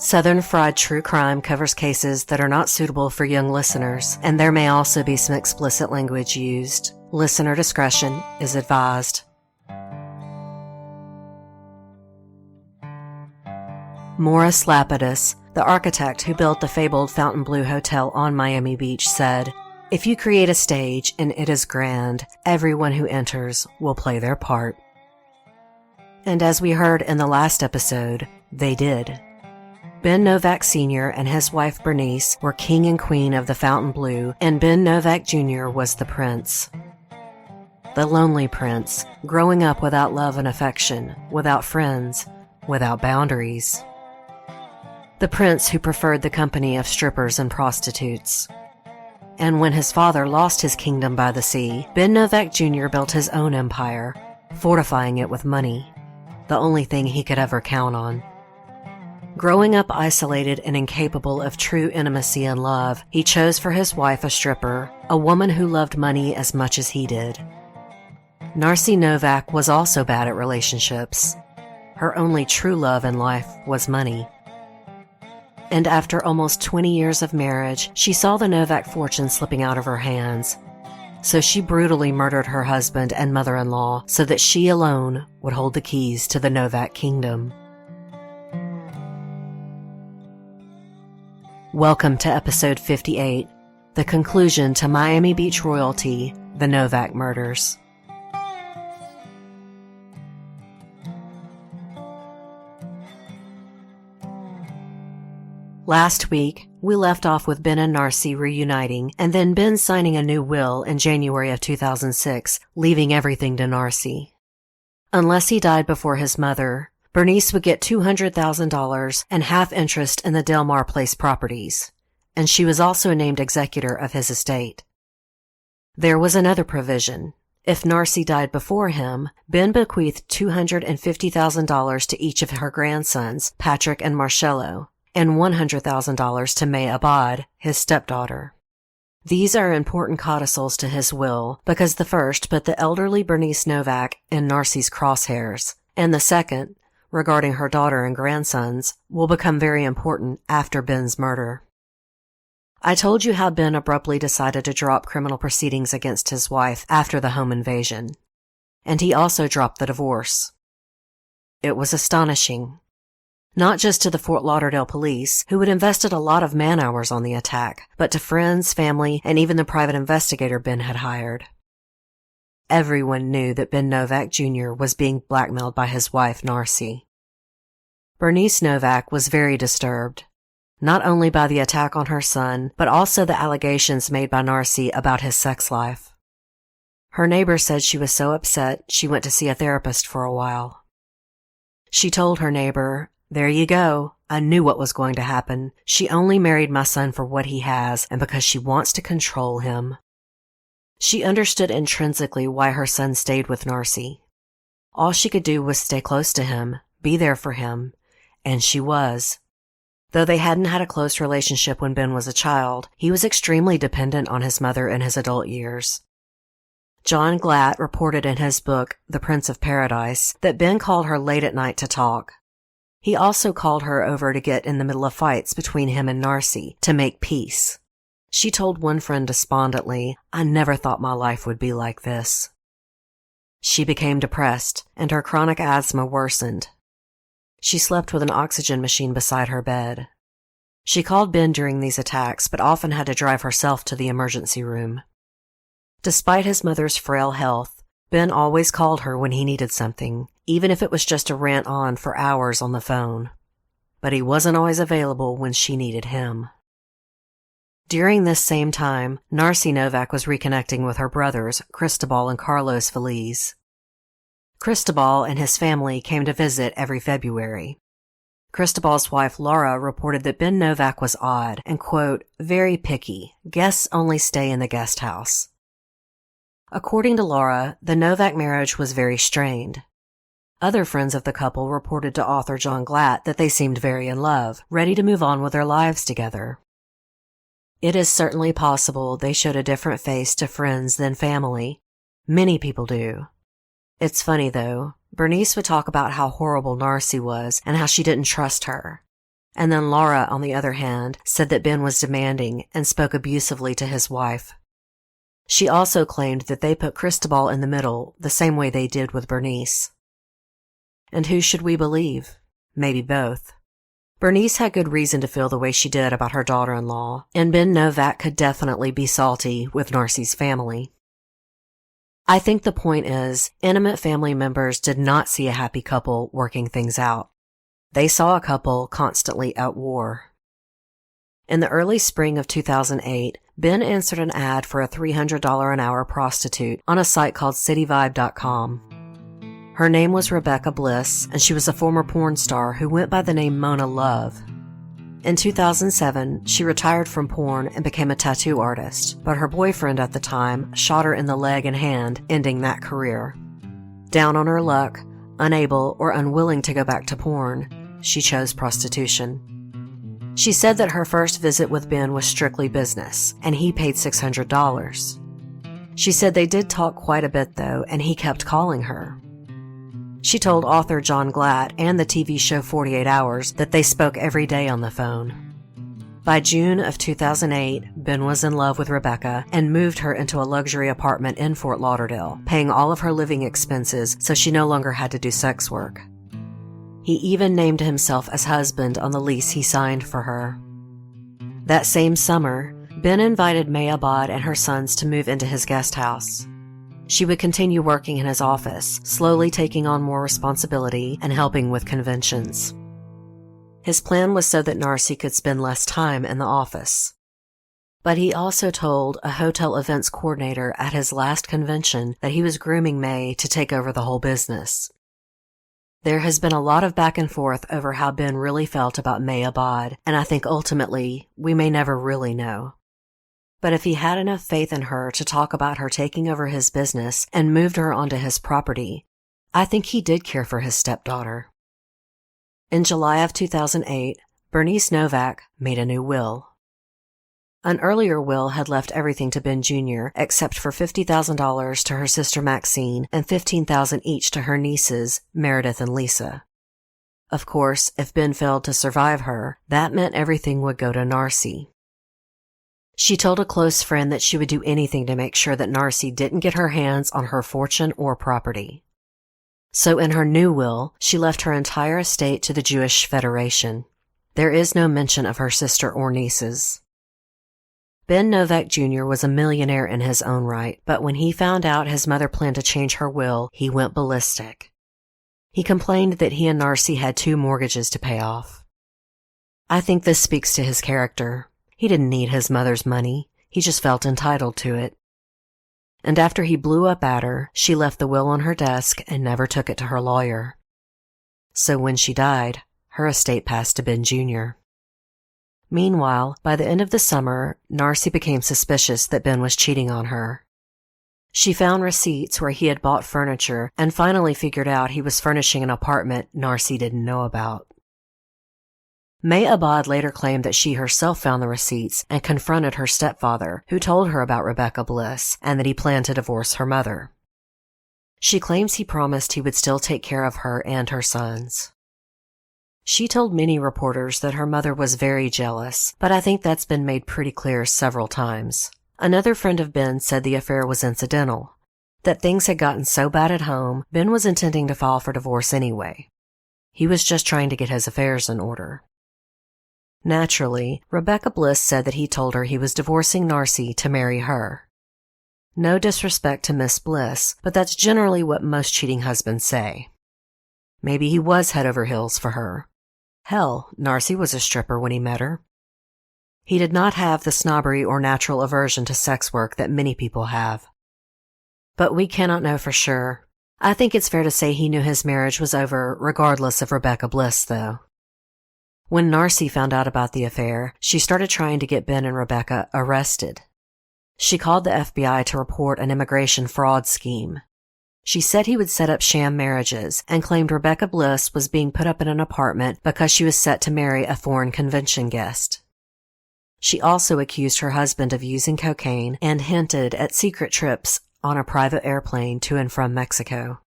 Southern Fried True Crime covers cases that are not suitable for young listeners, and there may also be some explicit language used. Listener discretion is advised. Morris Lapidus, the architect who built the fabled Fontainebleau Hotel on Miami Beach, said, "If you create a stage and it is grand, everyone who enters will play their part." And as we heard in the last episode, they did. Ben Novack Sr. and his wife Bernice were king and queen of the Fontainebleau, and Ben Novack Jr. was the prince. The lonely prince, growing up without love and affection, without friends, without boundaries. The prince who preferred the company of strippers and prostitutes. And when his father lost his kingdom by the sea, Ben Novack Jr. built his own empire, fortifying it with money, the only thing he could ever count on. Growing up isolated and incapable of true intimacy and love, he chose for his wife a stripper, a woman who loved money as much as he did. Narcy Novak was also bad at relationships. Her only true love in life was money. And after almost 20 years of marriage, she saw the Novak fortune slipping out of her hands. So she brutally murdered her husband and mother-in-law so that she alone would hold the keys to the Novak kingdom. Welcome to episode 58, the conclusion to Miami Beach royalty, the Novak murders. Last week, we left off with Ben and Narcy reuniting, and then Ben signing a new will in January of 2006, leaving everything to Narcy. Unless he died before his mother, Bernice would get $200,000 and half interest in the Del Mar Place properties, and she was also named executor of his estate. There was another provision. If Narcy died before him, Ben bequeathed $250,000 to each of her grandsons, Patrick and Marcello, and $100,000 to May Abad, his stepdaughter. These are important codicils to his will because the first put the elderly Bernice Novack in Narcy's crosshairs, and the second, regarding her daughter and grandsons, will become very important after Ben's murder. I told you how Ben abruptly decided to drop criminal proceedings against his wife after the home invasion, and he also dropped the divorce. It was astonishing. Not just to the Fort Lauderdale police, who had invested a lot of man-hours on the attack, but to friends, family, and even the private investigator Ben had hired. Everyone knew that Ben Novack Jr. was being blackmailed by his wife, Narcy. Bernice Novack was very disturbed, not only by the attack on her son, but also the allegations made by Narcy about his sex life. Her neighbor said she was so upset she went to see a therapist for a while. She told her neighbor, "There you go. I knew what was going to happen. She only married my son for what he has and because she wants to control him." She understood intrinsically why her son stayed with Narcy. All she could do was stay close to him, be there for him, and she was. Though they hadn't had a close relationship when Ben was a child, he was extremely dependent on his mother in his adult years. John Glatt reported in his book, The Prince of Paradise, that Ben called her late at night to talk. He also called her over to get in the middle of fights between him and Narcy, to make peace. She told one friend despondently, "I never thought my life would be like this." She became depressed, and her chronic asthma worsened. She slept with an oxygen machine beside her bed. She called Ben during these attacks, but often had to drive herself to the emergency room. Despite his mother's frail health, Ben always called her when he needed something, even if it was just to rant on for hours on the phone. But he wasn't always available when she needed him. During this same time, Narcy Novak was reconnecting with her brothers, Cristobal and Carlos Feliz. Cristobal and his family came to visit every February. Cristobal's wife Laura reported that Ben Novack was odd and, quote, "very picky. Guests only stay in the guest house." According to Laura, the Novack marriage was very strained. Other friends of the couple reported to author John Glatt that they seemed very in love, ready to move on with their lives together. It is certainly possible they showed a different face to friends than family. Many people do. It's funny, though. Bernice would talk about how horrible Narcy was and how she didn't trust her. And then Laura, on the other hand, said that Ben was demanding and spoke abusively to his wife. She also claimed that they put Cristobal in the middle the same way they did with Bernice. And who should we believe? Maybe both. Bernice had good reason to feel the way she did about her daughter-in-law, and Ben Novack could definitely be salty with Narcy's family. I think the point is, intimate family members did not see a happy couple working things out. They saw a couple constantly at war. In the early spring of 2008, Ben answered an ad for a $300 an hour prostitute on a site called cityvibe.com. Her name was Rebecca Bliss, and she was a former porn star who went by the name Mona Love. In 2007, she retired from porn and became a tattoo artist, but her boyfriend at the time shot her in the leg and hand, ending that career. Down on her luck, unable or unwilling to go back to porn, she chose prostitution. She said that her first visit with Ben was strictly business, and he paid $600. She said they did talk quite a bit though, and he kept calling her. She told author John Glatt and the TV show 48 Hours that they spoke every day on the phone. By June of 2008, Ben was in love with Rebecca and moved her into a luxury apartment in Fort Lauderdale, paying all of her living expenses so she no longer had to do sex work. He even named himself as husband on the lease he signed for her. That same summer, Ben invited May Abad and her sons to move into his guest house. She would continue working in his office, slowly taking on more responsibility and helping with conventions. His plan was so that Narcy could spend less time in the office. But he also told a hotel events coordinator at his last convention that he was grooming May to take over the whole business. There has been a lot of back and forth over how Ben really felt about May Abad, and I think ultimately we may never really know. But if he had enough faith in her to talk about her taking over his business and moved her onto his property, I think he did care for his stepdaughter. In July of 2008, Bernice Novack made a new will. An earlier will had left everything to Ben Jr. except for $50,000 to her sister Maxine and $15,000 each to her nieces, Meredith and Lisa. Of course, if Ben failed to survive her, that meant everything would go to Narcy. She told a close friend that she would do anything to make sure that Narcy didn't get her hands on her fortune or property. So in her new will, she left her entire estate to the Jewish Federation. There is no mention of her sister or nieces. Ben Novack Jr. was a millionaire in his own right, but when he found out his mother planned to change her will, he went ballistic. He complained that he and Narcy had 2 mortgages to pay off. I think this speaks to his character. He didn't need his mother's money. He just felt entitled to it. And after he blew up at her, she left the will on her desk and never took it to her lawyer. So when she died, her estate passed to Ben Jr. Meanwhile, by the end of the summer, Narcy became suspicious that Ben was cheating on her. She found receipts where he had bought furniture and finally figured out he was furnishing an apartment Narcy didn't know about. May Abad later claimed that she herself found the receipts and confronted her stepfather, who told her about Rebecca Bliss and that he planned to divorce her mother. She claims he promised he would still take care of her and her sons. She told many reporters that her mother was very jealous, but I think that's been made pretty clear several times. Another friend of Ben said the affair was incidental, that things had gotten so bad at home, Ben was intending to file for divorce anyway. He was just trying to get his affairs in order. Naturally, Rebecca Bliss said that he told her he was divorcing Narcy to marry her. No disrespect to Miss Bliss, but that's generally what most cheating husbands say. Maybe he was head over heels for her. Hell, Narcy was a stripper when he met her. He did not have the snobbery or natural aversion to sex work that many people have. But we cannot know for sure. I think it's fair to say he knew his marriage was over regardless of Rebecca Bliss, though. When Narcy found out about the affair, she started trying to get Ben and Rebecca arrested. She called the FBI to report an immigration fraud scheme. She said he would set up sham marriages and claimed Rebecca Bliss was being put up in an apartment because she was set to marry a foreign convention guest. She also accused her husband of using cocaine and hinted at secret trips on a private airplane to and from Mexico.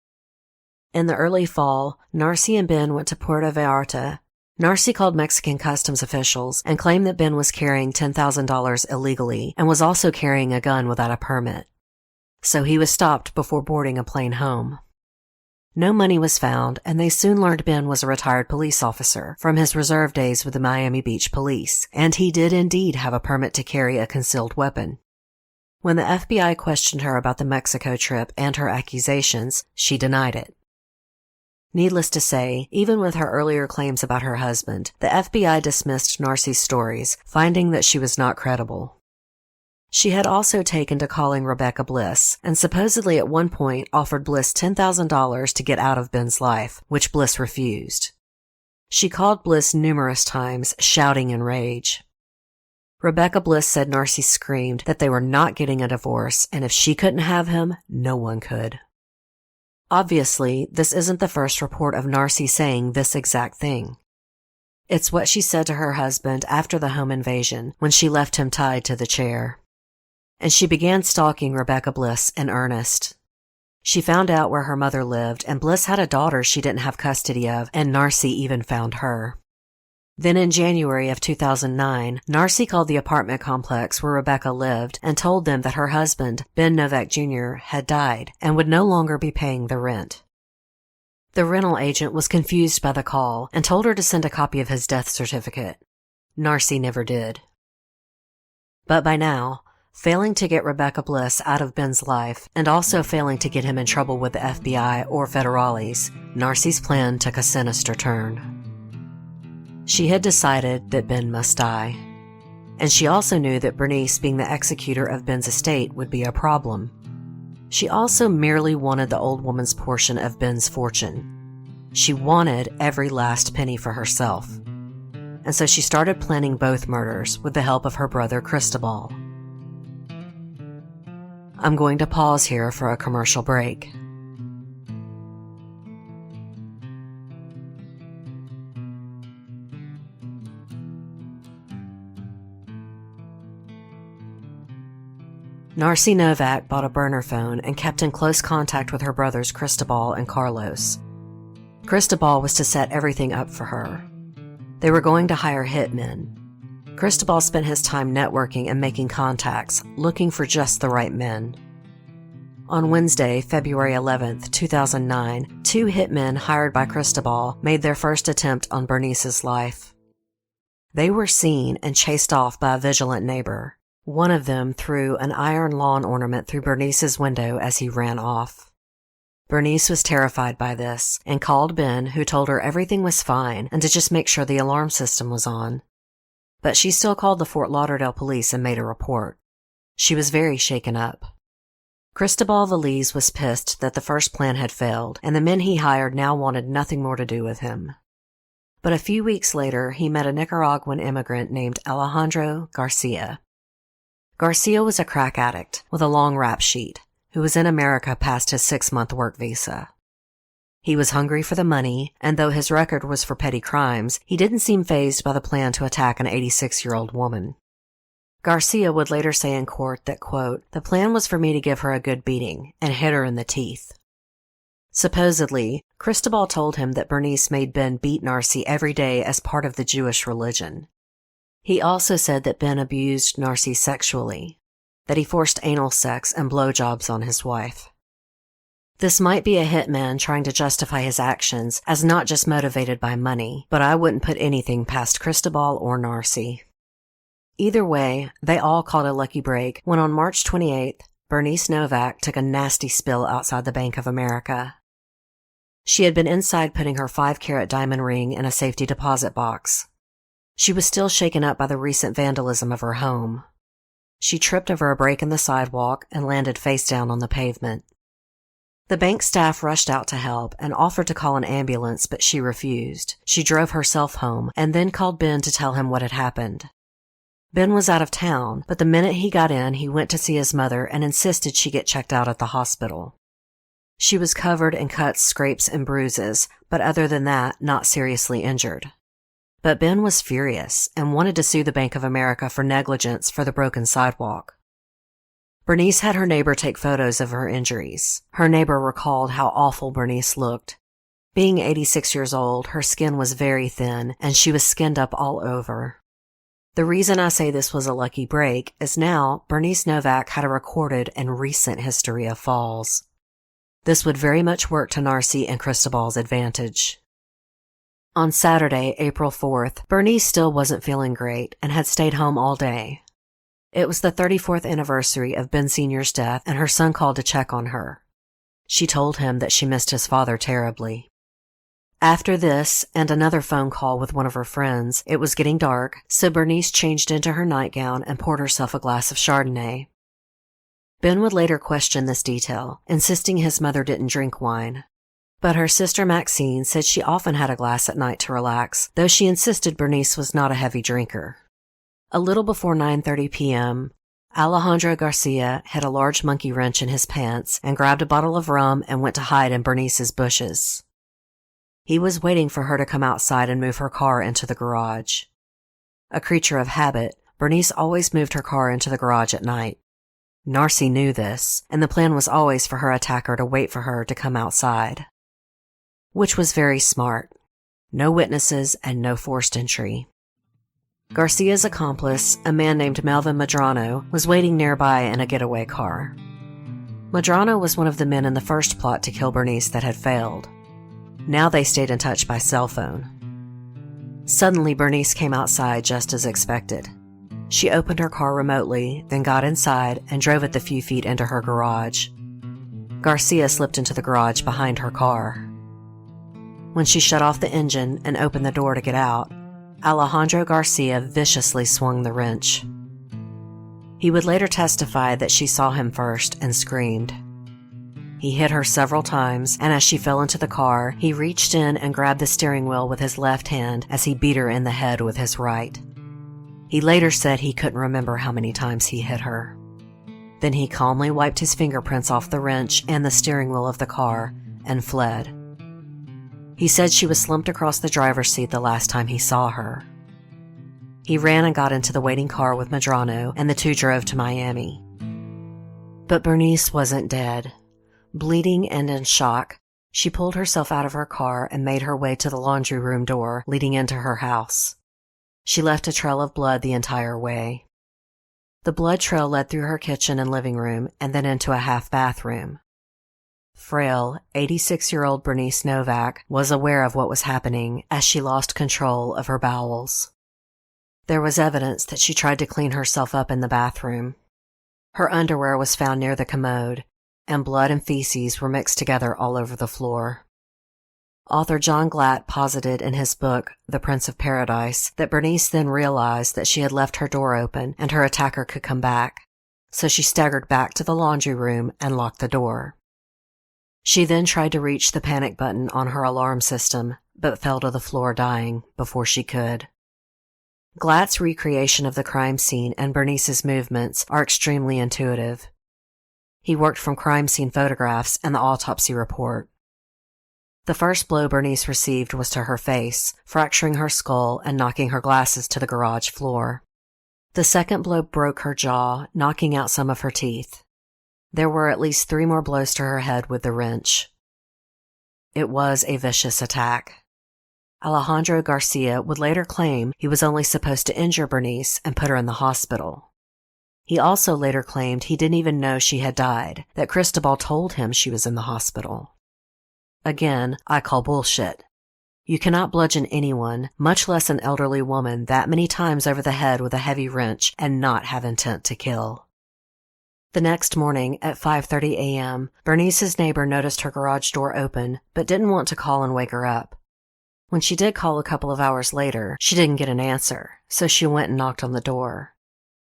In the early fall, Narcy and Ben went to Puerto Vallarta, Narcy called Mexican customs officials and claimed that Ben was carrying $10,000 illegally and was also carrying a gun without a permit. So he was stopped before boarding a plane home. No money was found, and they soon learned Ben was a retired police officer from his reserve days with the Miami Beach Police, and he did indeed have a permit to carry a concealed weapon. When the FBI questioned her about the Mexico trip and her accusations, she denied it. Needless to say, even with her earlier claims about her husband, the FBI dismissed Narcy's stories, finding that she was not credible. She had also taken to calling Rebecca Bliss, and supposedly at one point offered Bliss $10,000 to get out of Ben's life, which Bliss refused. She called Bliss numerous times, shouting in rage. Rebecca Bliss said Narcy screamed that they were not getting a divorce, and if she couldn't have him, no one could. Obviously, this isn't the first report of Narcy saying this exact thing. It's what she said to her husband after the home invasion, when she left him tied to the chair. And she began stalking Rebecca Bliss in earnest. She found out where her mother lived, and Bliss had a daughter she didn't have custody of, and Narcy even found her. Then in January of 2009, Narcy called the apartment complex where Rebecca lived and told them that her husband, Ben Novack Jr., had died and would no longer be paying the rent. The rental agent was confused by the call and told her to send a copy of his death certificate. Narcy never did. But by now, failing to get Rebecca Bliss out of Ben's life and also failing to get him in trouble with the FBI or federales, Narcy's plan took a sinister turn. She had decided that Ben must die. And she also knew that Bernice being the executor of Ben's estate would be a problem. She also merely wanted the old woman's portion of Ben's fortune. She wanted every last penny for herself. And so she started planning both murders with the help of her brother Cristobal. I'm going to pause here for a commercial break. Narcy Novak bought a burner phone and kept in close contact with her brothers Cristobal and Carlos. Cristobal was to set everything up for her. They were going to hire hitmen. Cristobal spent his time networking and making contacts, looking for just the right men. On Wednesday, February 11th, 2009, 2 hitmen hired by Cristobal made their first attempt on Bernice's life. They were seen and chased off by a vigilant neighbor. One of them threw an iron lawn ornament through Bernice's window as he ran off. Bernice was terrified by this and called Ben, who told her everything was fine and to just make sure the alarm system was on. But she still called the Fort Lauderdale police and made a report. She was very shaken up. Cristobal Valise was pissed that the first plan had failed, and the men he hired now wanted nothing more to do with him. But a few weeks later, he met a Nicaraguan immigrant named Alejandro Garcia. Garcia was a crack addict with a long rap sheet who was in America past his 6-month work visa. He was hungry for the money, and though his record was for petty crimes, he didn't seem fazed by the plan to attack an 86-year-old woman. Garcia would later say in court that, quote, "The plan was for me to give her a good beating and hit her in the teeth." Supposedly, Cristobal told him that Bernice made Ben beat Narcy every day as part of the Jewish religion. He also said that Ben abused Narcy sexually, that he forced anal sex and blowjobs on his wife. This might be a hitman trying to justify his actions as not just motivated by money, but I wouldn't put anything past Cristobal or Narcy. Either way, they all called a lucky break when on March 28th, Bernice Novack took a nasty spill outside the Bank of America. She had been inside putting her 5-carat diamond ring in a safety deposit box. She was still shaken up by the recent vandalism of her home. She tripped over a break in the sidewalk and landed face down on the pavement. The bank staff rushed out to help and offered to call an ambulance, but she refused. She drove herself home and then called Ben to tell him what had happened. Ben was out of town, but the minute he got in, he went to see his mother and insisted she get checked out at the hospital. She was covered in cuts, scrapes, and bruises, but other than that, not seriously injured. But Ben was furious and wanted to sue the Bank of America for negligence for the broken sidewalk. Bernice had her neighbor take photos of her injuries. Her neighbor recalled how awful Bernice looked. Being 86 years old, her skin was very thin, and she was skinned up all over. The reason I say this was a lucky break is now Bernice Novak had a recorded and recent history of falls. This would very much work to Narcy and Cristobal's advantage. On Saturday, April 4th, Bernice still wasn't feeling great and had stayed home all day. It was the 34th anniversary of Ben Sr.'s death, and her son called to check on her. She told him that she missed his father terribly. After this, and another phone call with one of her friends, it was getting dark, so Bernice changed into her nightgown and poured herself a glass of Chardonnay. Ben would later question this detail, insisting his mother didn't drink wine. But her sister Maxine said she often had a glass at night to relax, though she insisted Bernice was not a heavy drinker. A little before 9:30 p.m., Alejandro Garcia had a large monkey wrench in his pants and grabbed a bottle of rum and went to hide in Bernice's bushes. He was waiting for her to come outside and move her car into the garage. A creature of habit, Bernice always moved her car into the garage at night. Narcy knew this, and the plan was always for her attacker to wait for her to come outside. Which was very smart. No witnesses and no forced entry. Garcia's accomplice, a man named Melvin Medrano, was waiting nearby in a getaway car. Medrano was one of the men in the first plot to kill Bernice that had failed. Now they stayed in touch by cell phone. Suddenly, Bernice came outside just as expected. She opened her car remotely, then got inside and drove it the few feet into her garage. Garcia slipped into the garage behind her car. When she shut off the engine and opened the door to get out, Alejandro Garcia viciously swung the wrench. He would later testify that she saw him first and screamed. He hit her several times, and as she fell into the car, he reached in and grabbed the steering wheel with his left hand as he beat her in the head with his right. He later said he couldn't remember how many times he hit her. Then he calmly wiped his fingerprints off the wrench and the steering wheel of the car and fled. He said she was slumped across the driver's seat the last time he saw her. He ran and got into the waiting car with Medrano, and the two drove to Miami. But Bernice wasn't dead. Bleeding and in shock, she pulled herself out of her car and made her way to the laundry room door leading into her house. She left a trail of blood the entire way. The blood trail led through her kitchen and living room and then into a half bathroom. Frail, 86-year-old Bernice Novak was aware of what was happening as she lost control of her bowels. There was evidence that she tried to clean herself up in the bathroom. Her underwear was found near the commode, and blood and feces were mixed together all over the floor. Author John Glatt posited in his book, The Prince of Paradise, that Bernice then realized that she had left her door open and her attacker could come back, so she staggered back to the laundry room and locked the door. She then tried to reach the panic button on her alarm system, but fell to the floor dying before she could. Glatt's recreation of the crime scene and Bernice's movements are extremely intuitive. He worked from crime scene photographs and the autopsy report. The first blow Bernice received was to her face, fracturing her skull and knocking her glasses to the garage floor. The second blow broke her jaw, knocking out some of her teeth. There were at least 3 more blows to her head with the wrench. It was a vicious attack. Alejandro Garcia would later claim he was only supposed to injure Bernice and put her in the hospital. He also later claimed he didn't even know she had died, that Cristobal told him she was in the hospital. Again, I call bullshit. You cannot bludgeon anyone, much less an elderly woman, that many times over the head with a heavy wrench and not have intent to kill. The next morning, at 5:30 a.m., Bernice's neighbor noticed her garage door open, but didn't want to call and wake her up. When she did call a couple of hours later, she didn't get an answer, so she went and knocked on the door.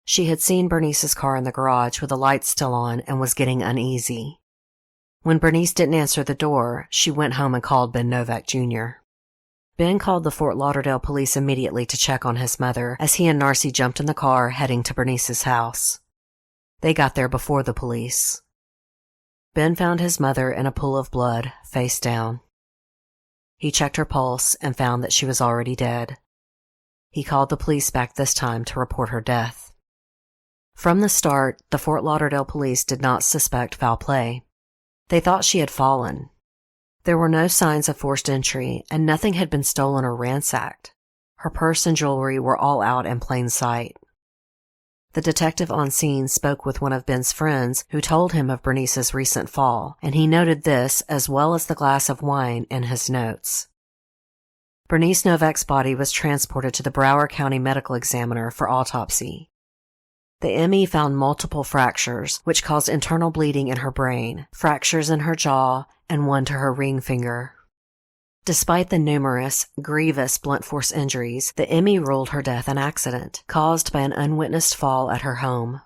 She had seen Bernice's car in the garage with the lights still on and was getting uneasy. When Bernice didn't answer the door, she went home and called Ben Novack Jr. Ben called the Fort Lauderdale police immediately to check on his mother as he and Narcy jumped in the car heading to Bernice's house. They got there before the police. Ben found his mother in a pool of blood, face down. He checked her pulse and found that she was already dead. He called the police back this time to report her death. From the start, the Fort Lauderdale police did not suspect foul play. They thought she had fallen. There were no signs of forced entry, and nothing had been stolen or ransacked. Her purse and jewelry were all out in plain sight. The detective on scene spoke with one of Ben's friends who told him of Bernice's recent fall, and he noted this as well as the glass of wine in his notes. Bernice Novak's body was transported to the Broward County Medical Examiner for autopsy. The ME found multiple fractures, which caused internal bleeding in her brain, fractures in her jaw, and one to her ring finger. Despite the numerous, grievous blunt force injuries, the ME ruled her death an accident, caused by an unwitnessed fall at her home.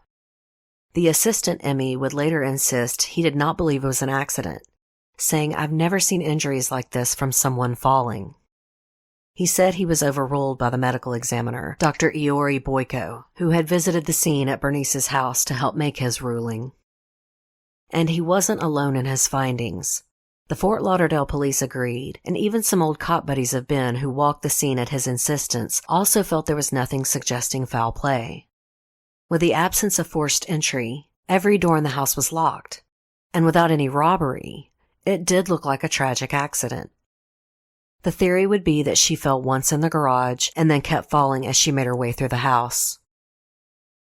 The assistant ME would later insist he did not believe it was an accident, saying, "I've never seen injuries like this from someone falling." He said he was overruled by the medical examiner, Dr. Iori Boyko, who had visited the scene at Bernice's house to help make his ruling. And he wasn't alone in his findings. The Fort Lauderdale police agreed, and even some old cop buddies of Ben who walked the scene at his insistence also felt there was nothing suggesting foul play. With the absence of forced entry, every door in the house was locked, and without any robbery, it did look like a tragic accident. The theory would be that she fell once in the garage and then kept falling as she made her way through the house.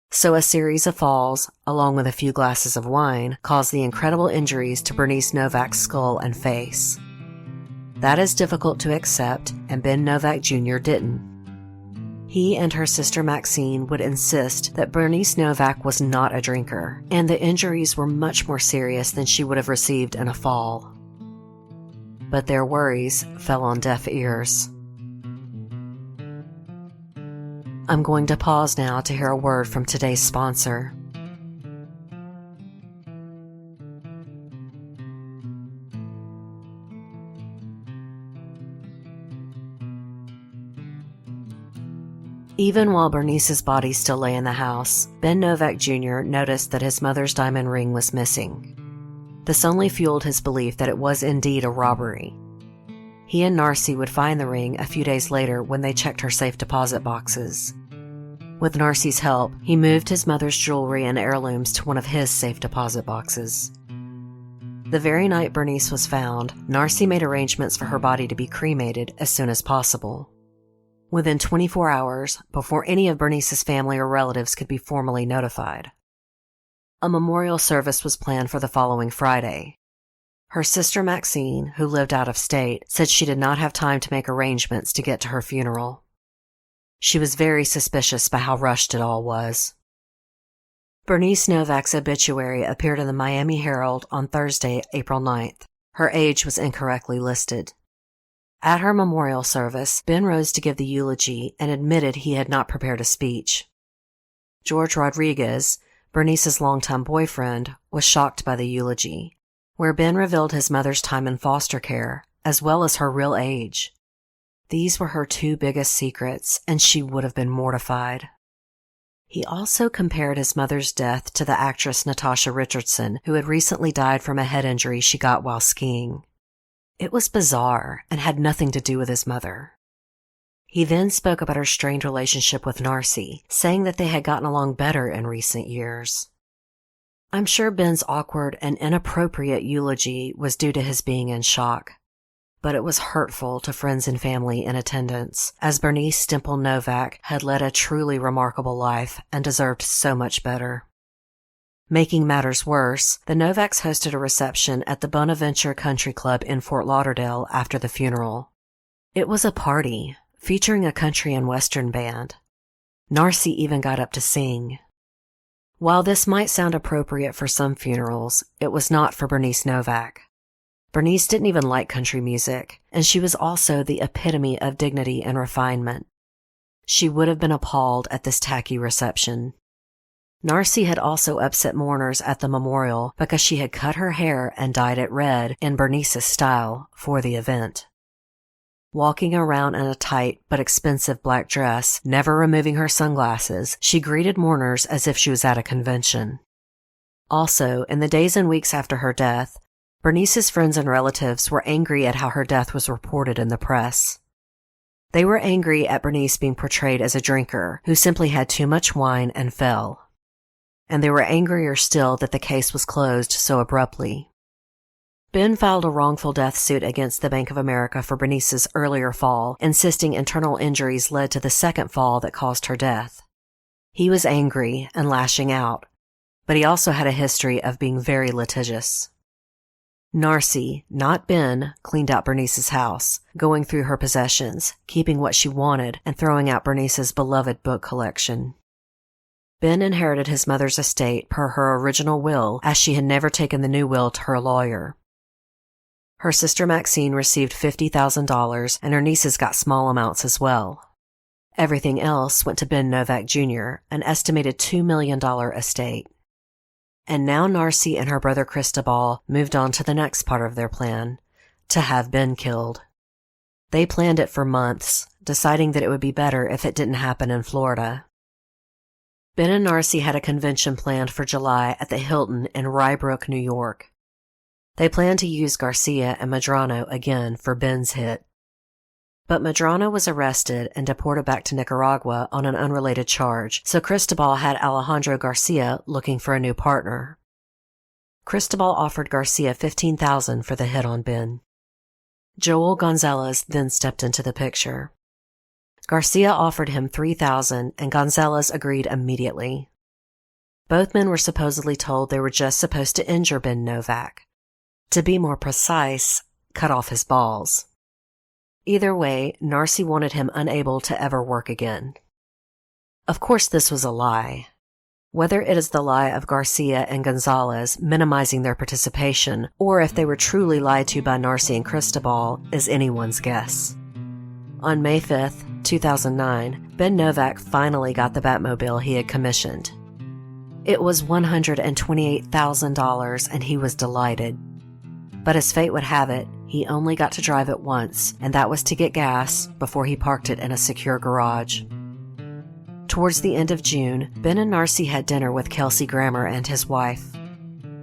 So a series of falls, along with a few glasses of wine, caused the incredible injuries to Bernice Novak's skull and face. That is difficult to accept, and Ben Novack Jr. didn't. He and her sister Maxine would insist that Bernice Novack was not a drinker, and the injuries were much more serious than she would have received in a fall. But their worries fell on deaf ears. I'm going to pause now to hear a word from today's sponsor. Even while Bernice's body still lay in the house, Ben Novack Jr. noticed that his mother's diamond ring was missing. This only fueled his belief that it was indeed a robbery. He and Narcy would find the ring a few days later when they checked her safe deposit boxes. With Narcy's help, he moved his mother's jewelry and heirlooms to one of his safe deposit boxes. The very night Bernice was found, Narcy made arrangements for her body to be cremated as soon as possible. Within 24 hours, before any of Bernice's family or relatives could be formally notified. A memorial service was planned for the following Friday. Her sister Maxine, who lived out of state, said she did not have time to make arrangements to get to her funeral. She was very suspicious by how rushed it all was. Bernice Novak's obituary appeared in the Miami Herald on Thursday, April 9th. Her age was incorrectly listed. At her memorial service, Ben rose to give the eulogy and admitted he had not prepared a speech. George Rodriguez, Bernice's longtime boyfriend, was shocked by the eulogy, where Ben revealed his mother's time in foster care, as well as her real age. These were her two biggest secrets, and she would have been mortified. He also compared his mother's death to the actress Natasha Richardson, who had recently died from a head injury she got while skiing. It was bizarre and had nothing to do with his mother. He then spoke about her strained relationship with Narcy, saying that they had gotten along better in recent years. I'm sure Ben's awkward and inappropriate eulogy was due to his being in shock, but it was hurtful to friends and family in attendance, as Bernice Dimple Novak had led a truly remarkable life and deserved so much better. Making matters worse, the Novaks hosted a reception at the Bonaventure Country Club in Fort Lauderdale after the funeral. It was a party, featuring a country and western band. Narcy even got up to sing. While this might sound appropriate for some funerals, it was not for Bernice Novak. Bernice didn't even like country music, and she was also the epitome of dignity and refinement. She would have been appalled at this tacky reception. Narcy had also upset mourners at the memorial because she had cut her hair and dyed it red in Bernice's style for the event. Walking around in a tight but expensive black dress, never removing her sunglasses, she greeted mourners as if she was at a convention. Also, in the days and weeks after her death, Bernice's friends and relatives were angry at how her death was reported in the press. They were angry at Bernice being portrayed as a drinker who simply had too much wine and fell. And they were angrier still that the case was closed so abruptly. Ben filed a wrongful death suit against the Bank of America for Bernice's earlier fall, insisting internal injuries led to the second fall that caused her death. He was angry and lashing out, but he also had a history of being very litigious. Narcy, not Ben, cleaned out Bernice's house, going through her possessions, keeping what she wanted, and throwing out Bernice's beloved book collection. Ben inherited his mother's estate per her original will, as she had never taken the new will to her lawyer. Her sister Maxine received $50,000, and her nieces got small amounts as well. Everything else went to Ben Novack Jr., an estimated $2 million estate. And now Narcy and her brother Cristobal moved on to the next part of their plan, to have Ben killed. They planned it for months, deciding that it would be better if it didn't happen in Florida. Ben and Narcy had a convention planned for July at the Hilton in Rye Brook, New York. They planned to use Garcia and Medrano again for Ben's hit. But Medrano was arrested and deported back to Nicaragua on an unrelated charge, so Cristobal had Alejandro Garcia looking for a new partner. Cristobal offered Garcia $15,000 for the hit on Ben. Joel Gonzalez then stepped into the picture. Garcia offered him $3,000, and Gonzalez agreed immediately. Both men were supposedly told they were just supposed to injure Ben Novack. To be more precise, cut off his balls. Either way, Narcy wanted him unable to ever work again. Of course this was a lie. Whether it is the lie of Garcia and Gonzalez minimizing their participation, or if they were truly lied to by Narcy and Cristobal, is anyone's guess. On May 5th, 2009, Ben Novack finally got the Batmobile he had commissioned. It was $128,000 and he was delighted. But as fate would have it, he only got to drive it once, and that was to get gas before he parked it in a secure garage. Towards the end of June, Ben and Narcy had dinner with Kelsey Grammer and his wife.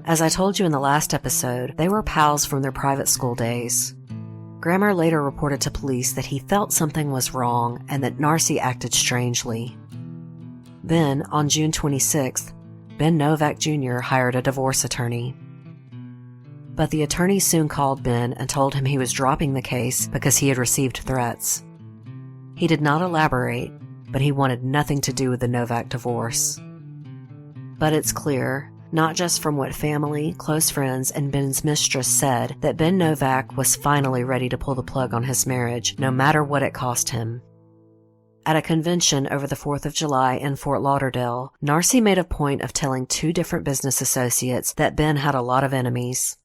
As I told you in the last episode, they were pals from their private school days. Grammer later reported to police that he felt something was wrong and that Narcy acted strangely. Then, on June 26th, Ben Novack Jr. hired a divorce attorney. But the attorney soon called Ben and told him he was dropping the case because he had received threats. He did not elaborate, but he wanted nothing to do with the Novack divorce. But it's clear, not just from what family, close friends, and Ben's mistress said, that Ben Novack was finally ready to pull the plug on his marriage, no matter what it cost him. At a convention over the 4th of July in Fort Lauderdale, Narcy made a point of telling 2 different business associates that Ben had a lot of enemies.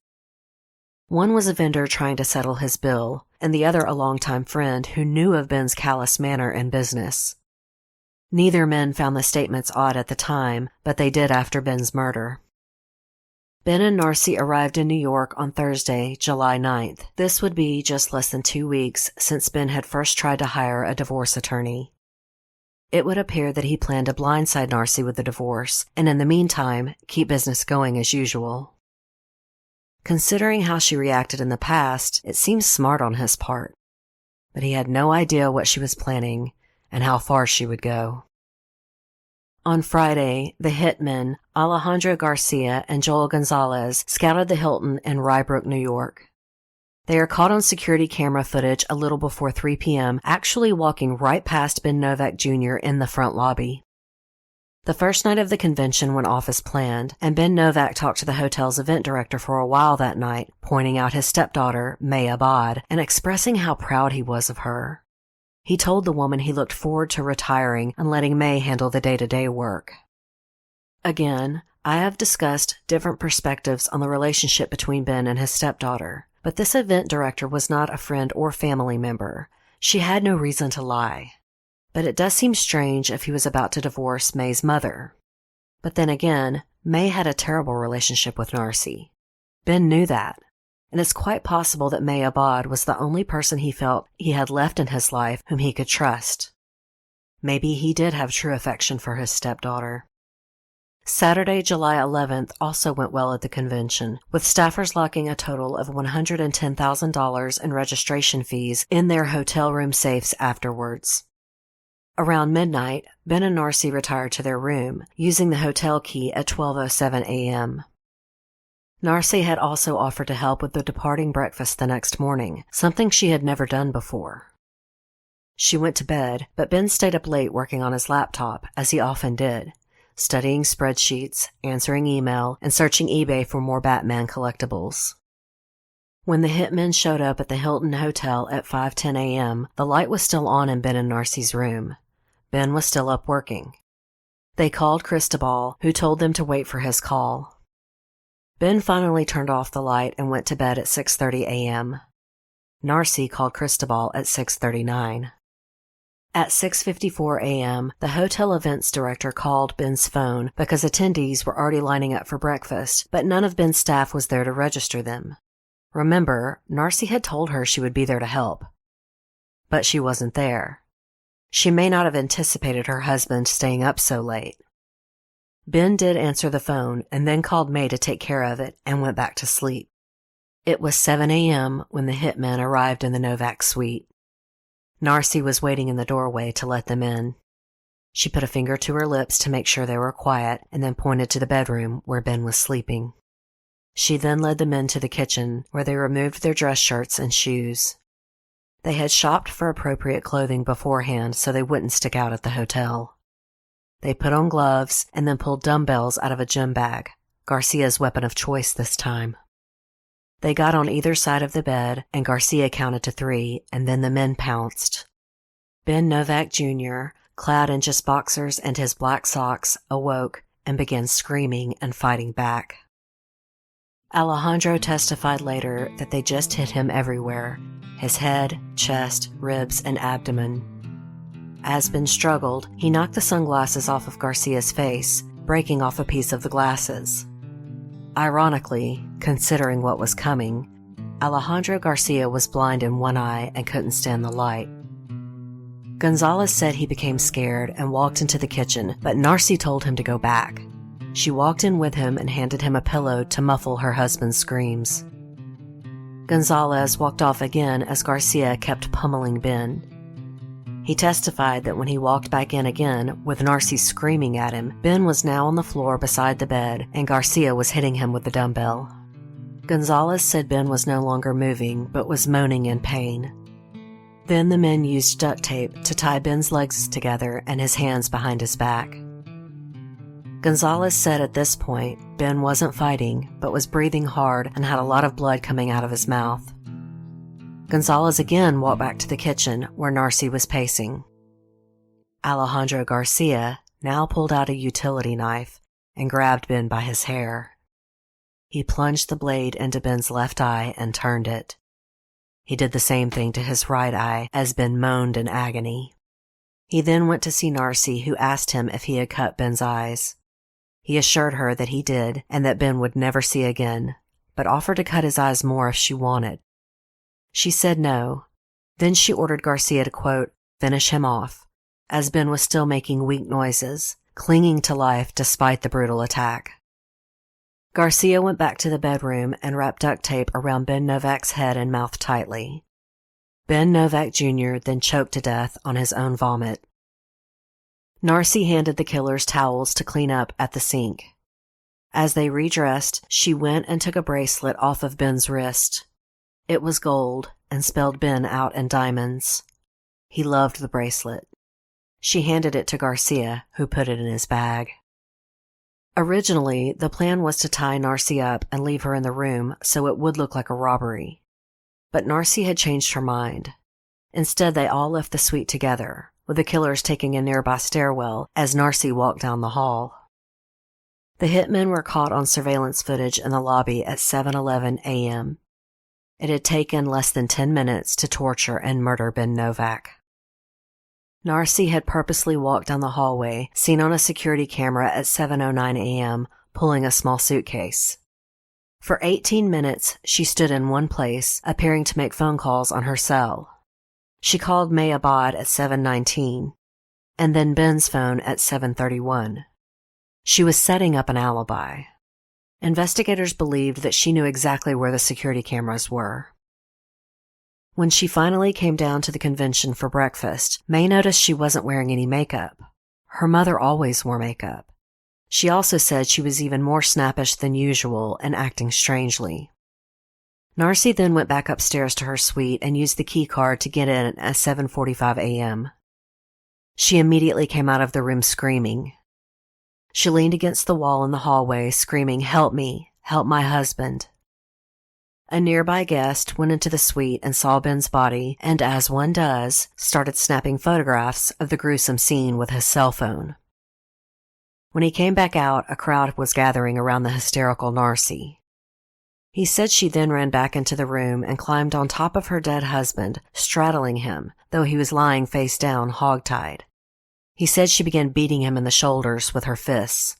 One was a vendor trying to settle his bill, and the other a longtime friend who knew of Ben's callous manner in business. Neither men found the statements odd at the time, but they did after Ben's murder. Ben and Narcy arrived in New York on Thursday, July 9th. This would be just less than 2 weeks since Ben had first tried to hire a divorce attorney. It would appear that he planned to blindside Narcy with the divorce, and in the meantime, keep business going as usual. Considering how she reacted in the past, it seems smart on his part. But he had no idea what she was planning and how far she would go. On Friday, the hitmen, Alejandro Garcia and Joel Gonzalez, scouted the Hilton in Rye Brook, New York. They are caught on security camera footage a little before 3 p.m., actually walking right past Ben Novack Jr. in the front lobby. The first night of the convention went off as planned, and Ben Novack talked to the hotel's event director for a while that night, pointing out his stepdaughter, May Abad, and expressing how proud he was of her. He told the woman he looked forward to retiring and letting May handle the day-to-day work. Again, I have discussed different perspectives on the relationship between Ben and his stepdaughter, but this event director was not a friend or family member. She had no reason to lie. But it does seem strange if he was about to divorce May's mother. But then again, May had a terrible relationship with Narcy. Ben knew that, and it's quite possible that May Abad was the only person he felt he had left in his life whom he could trust. Maybe he did have true affection for his stepdaughter. Saturday, July 11th also went well at the convention, with staffers locking a total of $110,000 in registration fees in their hotel room safes afterwards. Around midnight, Ben and Narcy retired to their room, using the hotel key at 12:07 a.m. Narcy had also offered to help with the departing breakfast the next morning, something she had never done before. She went to bed, but Ben stayed up late working on his laptop, as he often did, studying spreadsheets, answering email, and searching eBay for more Batman collectibles. When the hitmen showed up at the Hilton Hotel at 5:10 a.m., the light was still on in Ben and Narcy's room. Ben was still up working. They called Cristobal, who told them to wait for his call. Ben finally turned off the light and went to bed at 6:30 a.m. Narcy called Cristobal at 6:39. At 6:54 a.m., the hotel events director called Ben's phone because attendees were already lining up for breakfast, but none of Ben's staff was there to register them. Remember, Narcy had told her she would be there to help. But she wasn't there. She may not have anticipated her husband staying up so late. Ben did answer the phone and then called May to take care of it and went back to sleep. It was 7 a.m. when the hitmen arrived in the Novak suite. Narcy was waiting in the doorway to let them in. She put a finger to her lips to make sure they were quiet and then pointed to the bedroom where Ben was sleeping. She then led the men to the kitchen, where they removed their dress shirts and shoes. They had shopped for appropriate clothing beforehand so they wouldn't stick out at the hotel. They put on gloves and then pulled dumbbells out of a gym bag, Garcia's weapon of choice this time. They got on either side of the bed, and Garcia counted to 3, and then the men pounced. Ben Novack Jr., clad in just boxers and his black socks, awoke and began screaming and fighting back. Alejandro testified later that they just hit him everywhere: his head, chest, ribs, and abdomen. As Ben struggled, he knocked the sunglasses off of Garcia's face, breaking off a piece of the glasses. Ironically, considering what was coming, Alejandro Garcia was blind in one eye and couldn't stand the light. Gonzalez said he became scared and walked into the kitchen, but Narcy told him to go back. She walked in with him and handed him a pillow to muffle her husband's screams. Gonzalez walked off again as Garcia kept pummeling Ben. He testified that when he walked back in again, with Narcy screaming at him, Ben was now on the floor beside the bed and Garcia was hitting him with the dumbbell. Gonzalez said Ben was no longer moving, but was moaning in pain. Then the men used duct tape to tie Ben's legs together and his hands behind his back. Gonzalez said at this point, Ben wasn't fighting, but was breathing hard and had a lot of blood coming out of his mouth. Gonzalez again walked back to the kitchen, where Narcy was pacing. Alejandro Garcia now pulled out a utility knife and grabbed Ben by his hair. He plunged the blade into Ben's left eye and turned it. He did the same thing to his right eye as Ben moaned in agony. He then went to see Narcy, who asked him if he had cut Ben's eyes. He assured her that he did and that Ben would never see again, but offered to cut his eyes more if she wanted. She said no. Then she ordered Garcia to, quote, finish him off, as Ben was still making weak noises, clinging to life despite the brutal attack. Garcia went back to the bedroom and wrapped duct tape around Ben Novack's head and mouth tightly. Ben Novack Jr. then choked to death on his own vomit. Narcy handed the killers towels to clean up at the sink. As they redressed, she went and took a bracelet off of Ben's wrist. It was gold and spelled Ben out in diamonds. He loved the bracelet. She handed it to Garcia, who put it in his bag. Originally, the plan was to tie Narcy up and leave her in the room so it would look like a robbery. But Narcy had changed her mind. Instead, they all left the suite together, with the killers taking a nearby stairwell as Narcy walked down the hall. The hitmen were caught on surveillance footage in the lobby at 7:11 a.m. It had taken less than 10 minutes to torture and murder Ben Novack. Narcy had purposely walked down the hallway, seen on a security camera at 7:09 a.m., pulling a small suitcase. For 18 minutes, she stood in one place, appearing to make phone calls on her cell. She called May Abad at 7:19, and then Ben's phone at 7:31. She was setting up an alibi. Investigators believed that she knew exactly where the security cameras were. When she finally came down to the convention for breakfast, May noticed she wasn't wearing any makeup. Her mother always wore makeup. She also said she was even more snappish than usual and acting strangely. Narcy then went back upstairs to her suite and used the key card to get in at 7:45 a.m. She immediately came out of the room screaming. She leaned against the wall in the hallway, screaming, "Help me! Help my husband!" A nearby guest went into the suite and saw Ben's body and, as one does, started snapping photographs of the gruesome scene with his cell phone. When he came back out, a crowd was gathering around the hysterical Narcy. He said she then ran back into the room and climbed on top of her dead husband, straddling him, though he was lying face down, hogtied. He said she began beating him in the shoulders with her fists.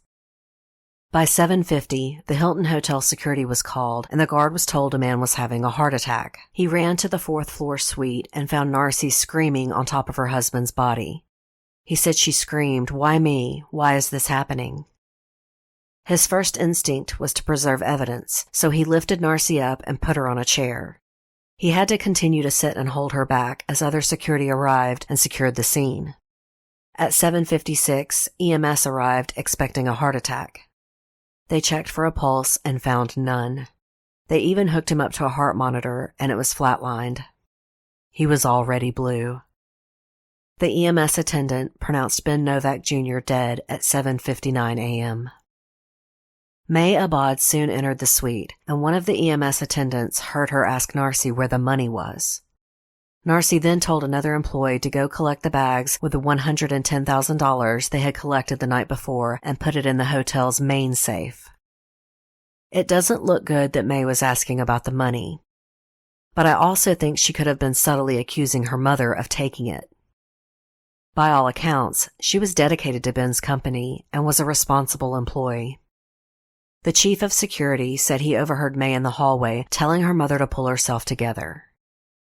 By 7:50, the Hilton Hotel security was called, and the guard was told a man was having a heart attack. He ran to the fourth-floor suite and found Narcy screaming on top of her husband's body. He said she screamed, "Why me? Why is this happening?" His first instinct was to preserve evidence, so he lifted Narcy up and put her on a chair. He had to continue to sit and hold her back as other security arrived and secured the scene. At 7:56, EMS arrived expecting a heart attack. They checked for a pulse and found none. They even hooked him up to a heart monitor, and it was flatlined. He was already blue. The EMS attendant pronounced Ben Novack Jr. dead at 7:59 a.m. May Abad soon entered the suite, and one of the EMS attendants heard her ask Narcy where the money was. Narcy then told another employee to go collect the bags with the $110,000 they had collected the night before and put it in the hotel's main safe. It doesn't look good that May was asking about the money, but I also think she could have been subtly accusing her mother of taking it. By all accounts, she was dedicated to Ben's company and was a responsible employee. The chief of security said he overheard May in the hallway telling her mother to pull herself together.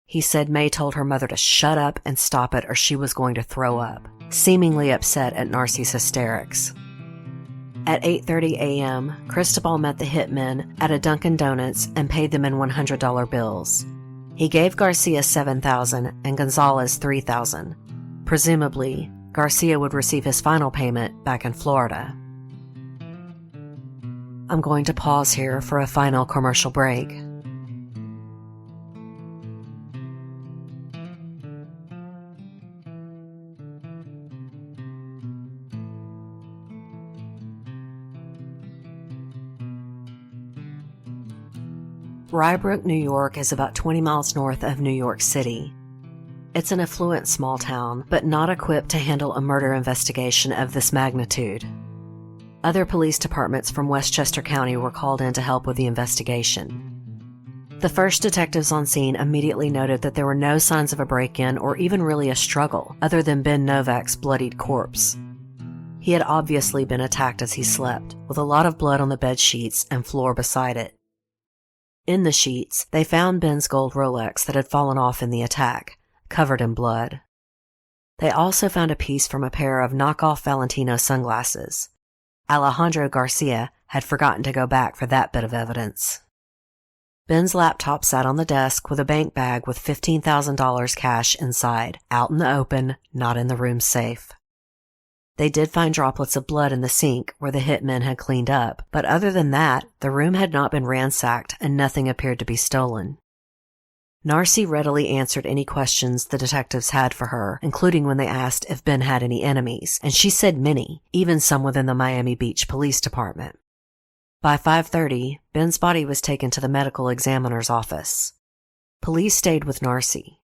He said May told her mother to shut up and stop it or she was going to throw up, seemingly upset at Narcy's hysterics. At 8:30 a.m., Cristobal met the hitmen at a Dunkin' Donuts and paid them in $100 bills. He gave Garcia $7,000 and Gonzalez $3,000. Presumably, Garcia would receive his final payment back in Florida. I'm going to pause here for a final commercial break. Rybrook, New York is about 20 miles north of New York City. It's an affluent small town, but not equipped to handle a murder investigation of this magnitude. Other police departments from Westchester County were called in to help with the investigation. The first detectives on scene immediately noted that there were no signs of a break-in or even really a struggle, other than Ben Novack's bloodied corpse. He had obviously been attacked as he slept, with a lot of blood on the bed sheets and floor beside it. In the sheets, they found Ben's gold Rolex that had fallen off in the attack, covered in blood. They also found a piece from a pair of knockoff Valentino sunglasses. Alejandro Garcia had forgotten to go back for that bit of evidence. Ben's laptop sat on the desk with a bank bag with $15,000 cash inside, out in the open, not in the room's safe. They did find droplets of blood in the sink where the hitmen had cleaned up, but other than that, the room had not been ransacked and nothing appeared to be stolen. Narcy readily answered any questions the detectives had for her, including when they asked if Ben had any enemies, and she said many, even some within the Miami Beach Police Department. By 5:30, Ben's body was taken to the medical examiner's office. Police stayed with Narcy.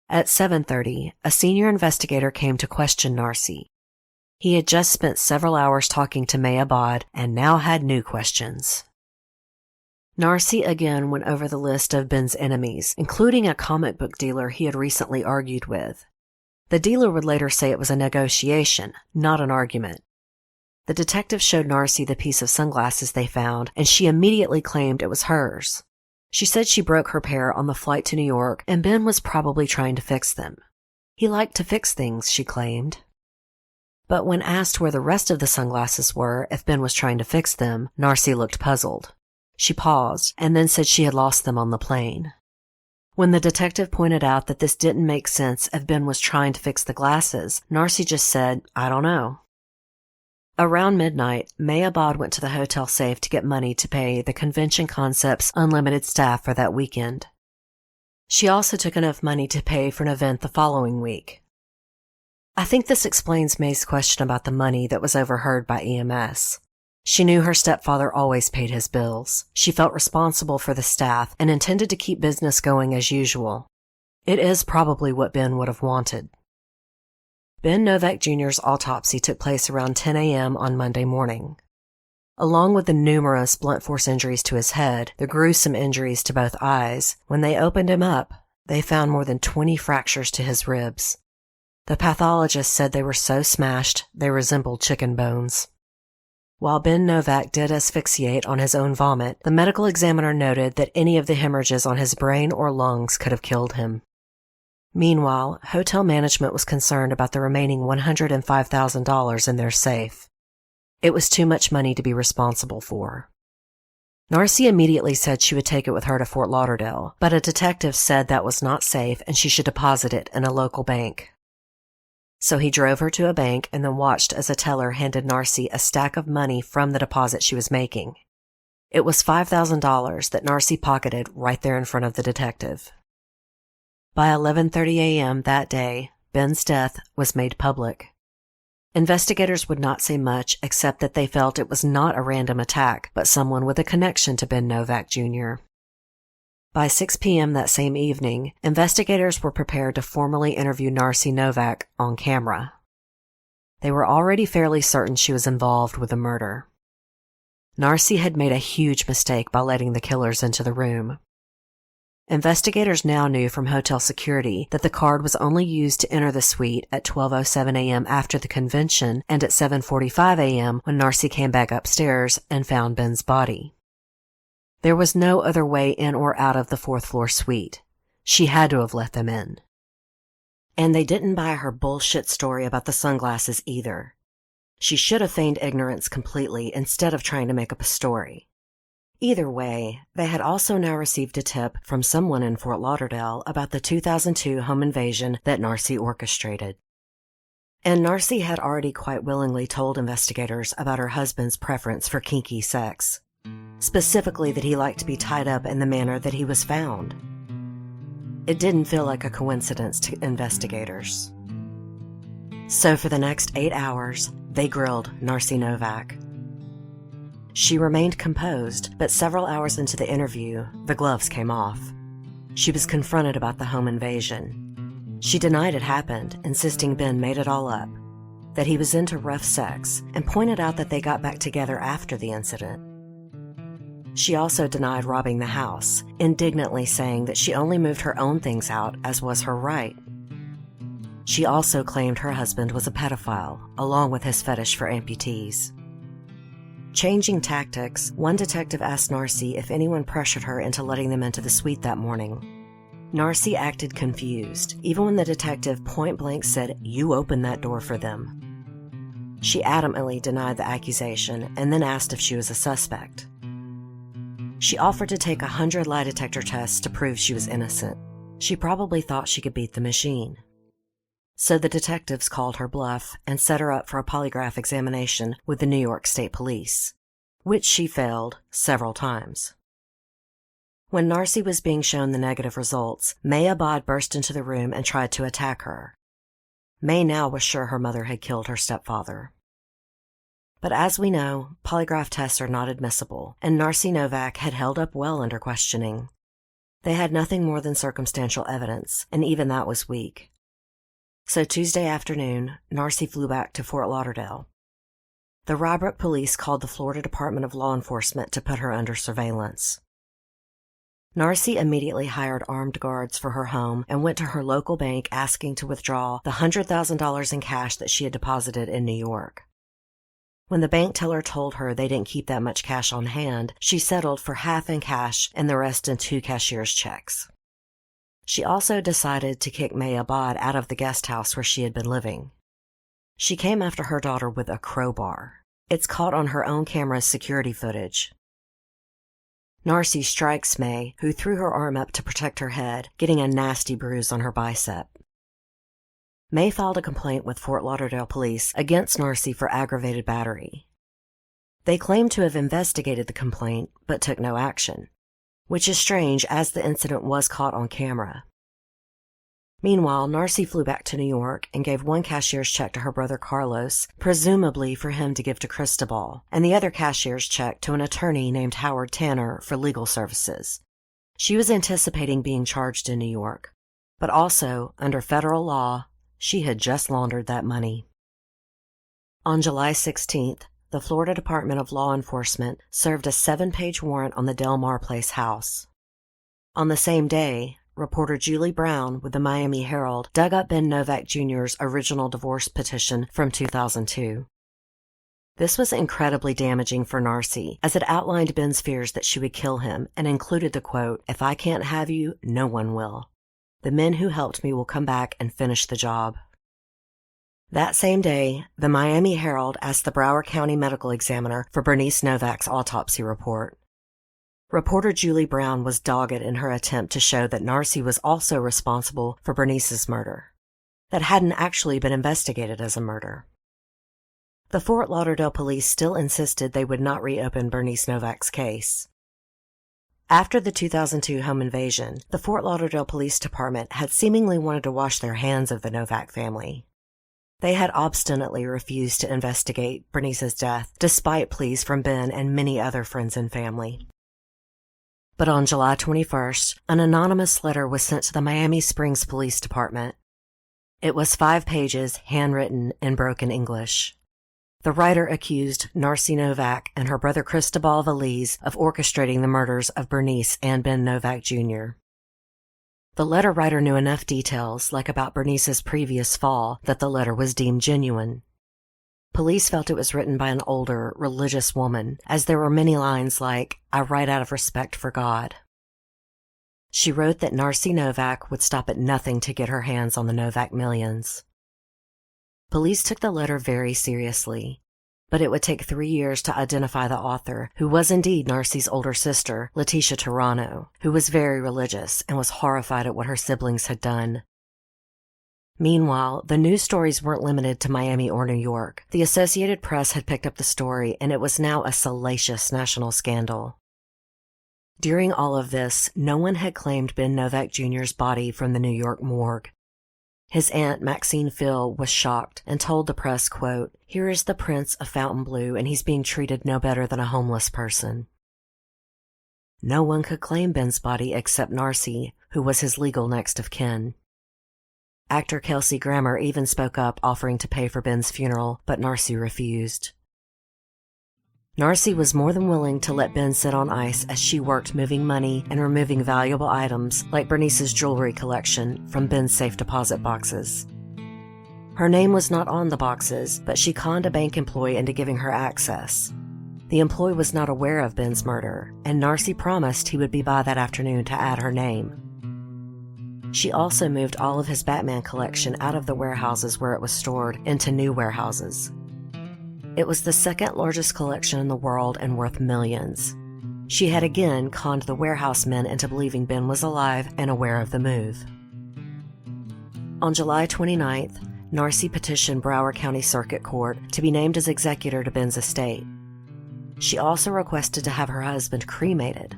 At 7:30, a senior investigator came to question Narcy. He had just spent several hours talking to May Abad and now had new questions. Narcy again went over the list of Ben's enemies, including a comic book dealer he had recently argued with. The dealer would later say it was a negotiation, not an argument. The detective showed Narcy the piece of sunglasses they found, and she immediately claimed it was hers. She said she broke her pair on the flight to New York, and Ben was probably trying to fix them. He liked to fix things, she claimed. But when asked where the rest of the sunglasses were if Ben was trying to fix them, Narcy looked puzzled. She paused, and then said she had lost them on the plane. When the detective pointed out that this didn't make sense if Ben was trying to fix the glasses, Narcy just said, "I don't know." Around midnight, May Abad went to the hotel safe to get money to pay the Convention Concepts unlimited staff for that weekend. She also took enough money to pay for an event the following week. I think this explains May's question about the money that was overheard by EMS. She knew her stepfather always paid his bills. She felt responsible for the staff and intended to keep business going as usual. It is probably what Ben would have wanted. Ben Novack Jr.'s autopsy took place around 10 a.m. on Monday morning. Along with the numerous blunt force injuries to his head, the gruesome injuries to both eyes, when they opened him up, they found more than 20 fractures to his ribs. The pathologist said they were so smashed they resembled chicken bones. While Ben Novack did asphyxiate on his own vomit, the medical examiner noted that any of the hemorrhages on his brain or lungs could have killed him. Meanwhile, hotel management was concerned about the remaining $105,000 in their safe. It was too much money to be responsible for. Narcy immediately said she would take it with her to Fort Lauderdale, but a detective said that was not safe and she should deposit it in a local bank. So he drove her to a bank and then watched as a teller handed Narcy a stack of money from the deposit she was making. It was $5,000 that Narcy pocketed right there in front of the detective. By 11:30 a.m. that day, Ben's death was made public. Investigators would not say much except that they felt it was not a random attack, but someone with a connection to Ben Novack Jr. By 6 p.m. that same evening, investigators were prepared to formally interview Narcy Novak on camera. They were already fairly certain she was involved with the murder. Narcy had made a huge mistake by letting the killers into the room. Investigators now knew from hotel security that the card was only used to enter the suite at 12:07 a.m. after the convention and at 7:45 a.m. when Narcy came back upstairs and found Ben's body. There was no other way in or out of the fourth-floor suite. She had to have let them in. And they didn't buy her bullshit story about the sunglasses either. She should have feigned ignorance completely instead of trying to make up a story. Either way, they had also now received a tip from someone in Fort Lauderdale about the 2002 home invasion that Narcy orchestrated. And Narcy had already quite willingly told investigators about her husband's preference for kinky sex. Specifically that he liked to be tied up in the manner that he was found. It didn't feel like a coincidence to investigators. So for the next 8 hours, they grilled Narcy Novak. She remained composed, but several hours into the interview, the gloves came off. She was confronted about the home invasion. She denied it happened, insisting Ben made it all up, that he was into rough sex, and pointed out that they got back together after the incident. She also denied robbing the house, indignantly saying that she only moved her own things out as was her right. She also claimed her husband was a pedophile, along with his fetish for amputees. Changing tactics, one detective asked Narcy if anyone pressured her into letting them into the suite that morning. Narcy acted confused, even when the detective point-blank said, "You opened that door for them." She adamantly denied the accusation and then asked if she was a suspect. She offered to take 100 lie detector tests to prove she was innocent. She probably thought she could beat the machine. So the detectives called her bluff and set her up for a polygraph examination with the New York State Police, which she failed several times. When Narcy was being shown the negative results, May Abad burst into the room and tried to attack her. May now was sure her mother had killed her stepfather. But as we know, polygraph tests are not admissible, and Narcy Novak had held up well under questioning. They had nothing more than circumstantial evidence, and even that was weak. So Tuesday afternoon, Narcy flew back to Fort Lauderdale. The Rybrook police called the Florida Department of Law Enforcement to put her under surveillance. Narcy immediately hired armed guards for her home and went to her local bank asking to withdraw the $100,000 in cash that she had deposited in New York. When the bank teller told her they didn't keep that much cash on hand, she settled for half in cash and the rest in 2 cashier's checks. She also decided to kick May Abad out of the guest house where she had been living. She came after her daughter with a crowbar. It's caught on her own camera's security footage. Narcy strikes May, who threw her arm up to protect her head, getting a nasty bruise on her bicep. May filed a complaint with Fort Lauderdale police against Narcy for aggravated battery. They claimed to have investigated the complaint, but took no action, which is strange as the incident was caught on camera. Meanwhile, Narcy flew back to New York and gave one cashier's check to her brother Carlos, presumably for him to give to Cristobal, and the other cashier's check to an attorney named Howard Tanner for legal services. She was anticipating being charged in New York, but also, under federal law, she had just laundered that money. On July 16th, the Florida Department of Law Enforcement served a 7-page warrant on the Del Mar Place house. On the same day, reporter Julie Brown with the Miami Herald dug up Ben Novack Jr.'s original divorce petition from 2002. This was incredibly damaging for Narcy, as it outlined Ben's fears that she would kill him and included the quote, "If I can't have you, no one will. The men who helped me will come back and finish the job." That same day, the Miami Herald asked the Broward County medical examiner for Bernice Novack's autopsy report. Reporter Julie Brown was dogged in her attempt to show that Narcy was also responsible for Bernice's murder, that hadn't actually been investigated as a murder. The Fort Lauderdale police still insisted they would not reopen Bernice Novack's case. After the 2002 home invasion, the Fort Lauderdale Police Department had seemingly wanted to wash their hands of the Novack family. They had obstinately refused to investigate Bernice's death, despite pleas from Ben and many other friends and family. But on July 21st, an anonymous letter was sent to the Miami Springs Police Department. It was 5 pages, handwritten in broken English. The writer accused Narcy Novack and her brother Cristobal Veliz of orchestrating the murders of Bernice and Ben Novack Jr. The letter writer knew enough details, like about Bernice's previous fall, that the letter was deemed genuine. Police felt it was written by an older, religious woman, as there were many lines like, "I write out of respect for God." She wrote that Narcy Novack would stop at nothing to get her hands on the Novack millions. Police took the letter very seriously, but it would take 3 years to identify the author, who was indeed Narcy's older sister, Leticia Turano, who was very religious and was horrified at what her siblings had done. Meanwhile, the news stories weren't limited to Miami or New York. The Associated Press had picked up the story, and it was now a salacious national scandal. During all of this, no one had claimed Ben Novack Jr.'s body from the New York morgue. His aunt, Maxine Phil, was shocked and told the press, quote, "Here is the Prince of Fontainebleau, and he's being treated no better than a homeless person." No one could claim Ben's body except Narcy, who was his legal next of kin. Actor Kelsey Grammer even spoke up, offering to pay for Ben's funeral, but Narcy refused. Narcy was more than willing to let Ben sit on ice as she worked moving money and removing valuable items like Bernice's jewelry collection from Ben's safe deposit boxes. Her name was not on the boxes, but she conned a bank employee into giving her access. The employee was not aware of Ben's murder, and Narcy promised he would be by that afternoon to add her name. She also moved all of his Batman collection out of the warehouses where it was stored into new warehouses. It was the second largest collection in the world and worth millions. She had again conned the warehouse men into believing Ben was alive and aware of the move. On July 29th, Narcy petitioned Broward County Circuit Court to be named as executor to Ben's estate. She also requested to have her husband cremated.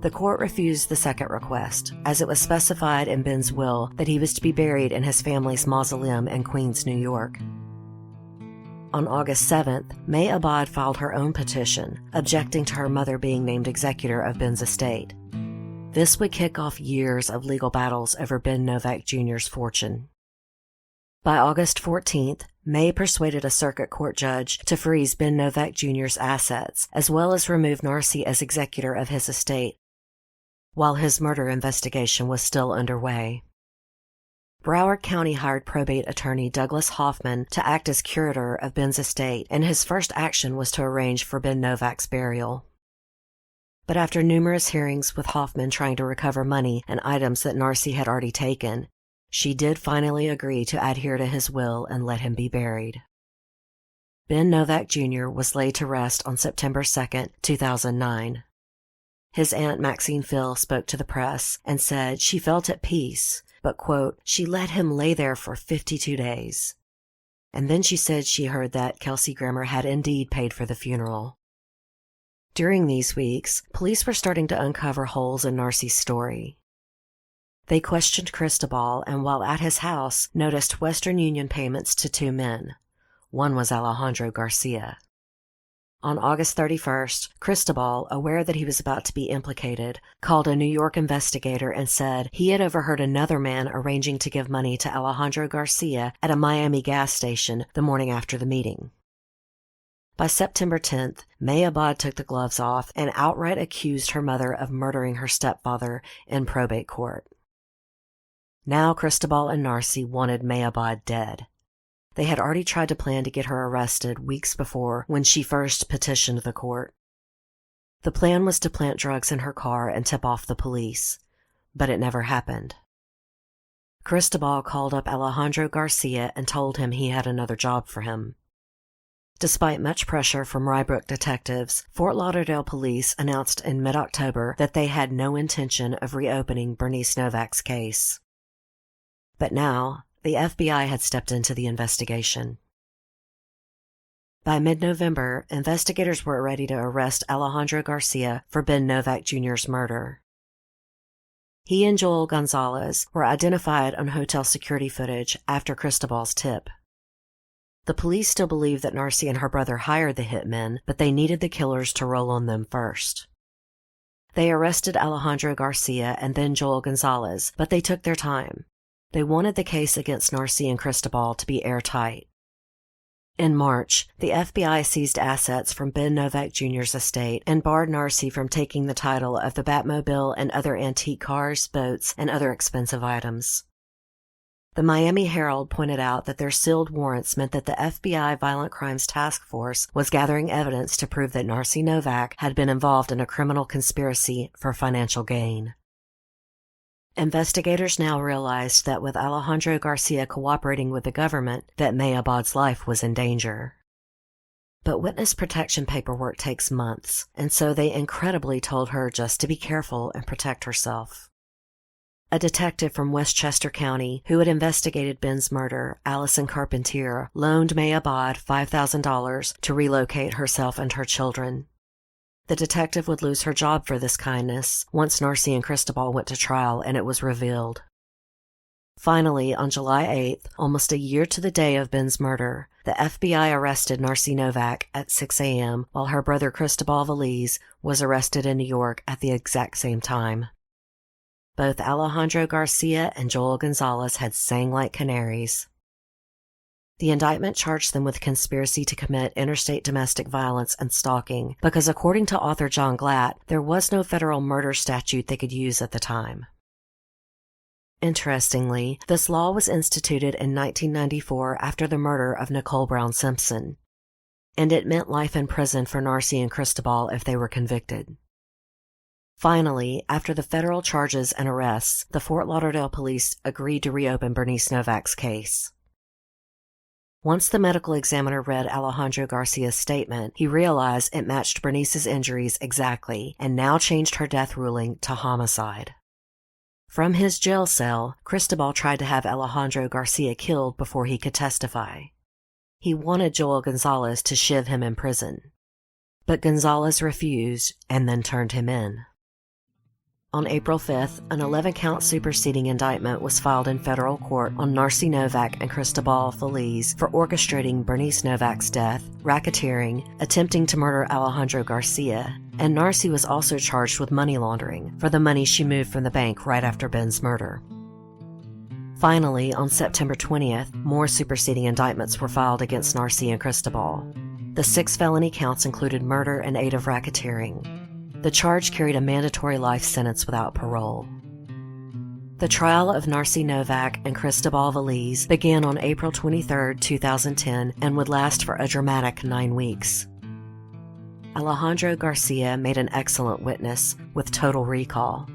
The court refused the second request, as it was specified in Ben's will that he was to be buried in his family's mausoleum in Queens, New York. On August 7th, May Abad filed her own petition, objecting to her mother being named executor of Ben's estate. This would kick off years of legal battles over Ben Novack Jr.'s fortune. By August 14th, May persuaded a circuit court judge to freeze Ben Novack Jr.'s assets, as well as remove Narcy as executor of his estate, while his murder investigation was still underway. Broward County hired probate attorney Douglas Hoffman to act as curator of Ben's estate, and his first action was to arrange for Ben Novack's burial. But after numerous hearings with Hoffman trying to recover money and items that Narcy had already taken, she did finally agree to adhere to his will and let him be buried. Ben Novack Jr. was laid to rest on September 2, 2009. His aunt Maxine Phil spoke to the press and said she felt at peace but, quote, she let him lay there for 52 days. And then she said she heard that Kelsey Grammer had indeed paid for the funeral. During these weeks, police were starting to uncover holes in Narcy's story. They questioned Cristobal and, while at his house, noticed Western Union payments to 2 men. One was Alejandro Garcia. On August 31st, Cristobal, aware that he was about to be implicated, called a New York investigator and said he had overheard another man arranging to give money to Alejandro Garcia at a Miami gas station the morning after the meeting. By September 10th, May Abad took the gloves off and outright accused her mother of murdering her stepfather in probate court. Now Cristobal and Narcy wanted May Abad dead. They had already tried to plan to get her arrested weeks before when she first petitioned the court. The plan was to plant drugs in her car and tip off the police, but it never happened. Cristobal called up Alejandro Garcia and told him he had another job for him. Despite much pressure from Rybrook detectives, Fort Lauderdale police announced in mid-October that they had no intention of reopening Bernice Novak's case. But now, the FBI had stepped into the investigation. By mid-November, investigators were ready to arrest Alejandro Garcia for Ben Novack Jr.'s murder. He and Joel Gonzalez were identified on hotel security footage after Cristobal's tip. The police still believed that Narcy and her brother hired the hitmen, but they needed the killers to roll on them first. They arrested Alejandro Garcia and then Joel Gonzalez, but they took their time. They wanted the case against Narcy and Cristobal to be airtight. In March, the FBI seized assets from Ben Novack Jr.'s estate and barred Narcy from taking the title of the Batmobile and other antique cars, boats, and other expensive items. The Miami Herald pointed out that their sealed warrants meant that the FBI Violent Crimes Task Force was gathering evidence to prove that Narcy Novak had been involved in a criminal conspiracy for financial gain. Investigators now realized that with Alejandro Garcia cooperating with the government, that May Abad's life was in danger. But witness protection paperwork takes months, and so they incredibly told her just to be careful and protect herself. A detective from Westchester County who had investigated Ben's murder, Allison Carpentier, loaned May Abad $5,000 to relocate herself and her children. The detective would lose her job for this kindness once Narcy and Cristobal went to trial and it was revealed. Finally, on July 8th, almost a year to the day of Ben's murder, the FBI arrested Narcy Novak at 6 a.m. while her brother Cristobal Veliz was arrested in New York at the exact same time. Both Alejandro Garcia and Joel Gonzalez had sang like canaries. The indictment charged them with conspiracy to commit interstate domestic violence and stalking because, according to author John Glatt, there was no federal murder statute they could use at the time. Interestingly, this law was instituted in 1994 after the murder of Nicole Brown Simpson, and it meant life in prison for Narcy and Cristobal if they were convicted. Finally, after the federal charges and arrests, the Fort Lauderdale police agreed to reopen Bernice Novak's case. Once the medical examiner read Alejandro Garcia's statement, he realized it matched Bernice's injuries exactly and now changed her death ruling to homicide. From his jail cell, Cristobal tried to have Alejandro Garcia killed before he could testify. He wanted Joel Gonzalez to shiv him in prison. But Gonzalez refused and then turned him in. On April 5th, an 11-count superseding indictment was filed in federal court on Narcy Novak and Cristobal Veliz for orchestrating Bernice Novak's death, racketeering, attempting to murder Alejandro Garcia, and Narcy was also charged with money laundering for the money she moved from the bank right after Ben's murder. Finally, on September 20th, more superseding indictments were filed against Narcy and Cristobal. The 6 felony counts included murder and aid of racketeering. The charge carried a mandatory life sentence without parole. The trial of Narcy Novak and Cristobal Veliz began on April 23, 2010, and would last for a dramatic 9 weeks. Alejandro Garcia made an excellent witness with total recall.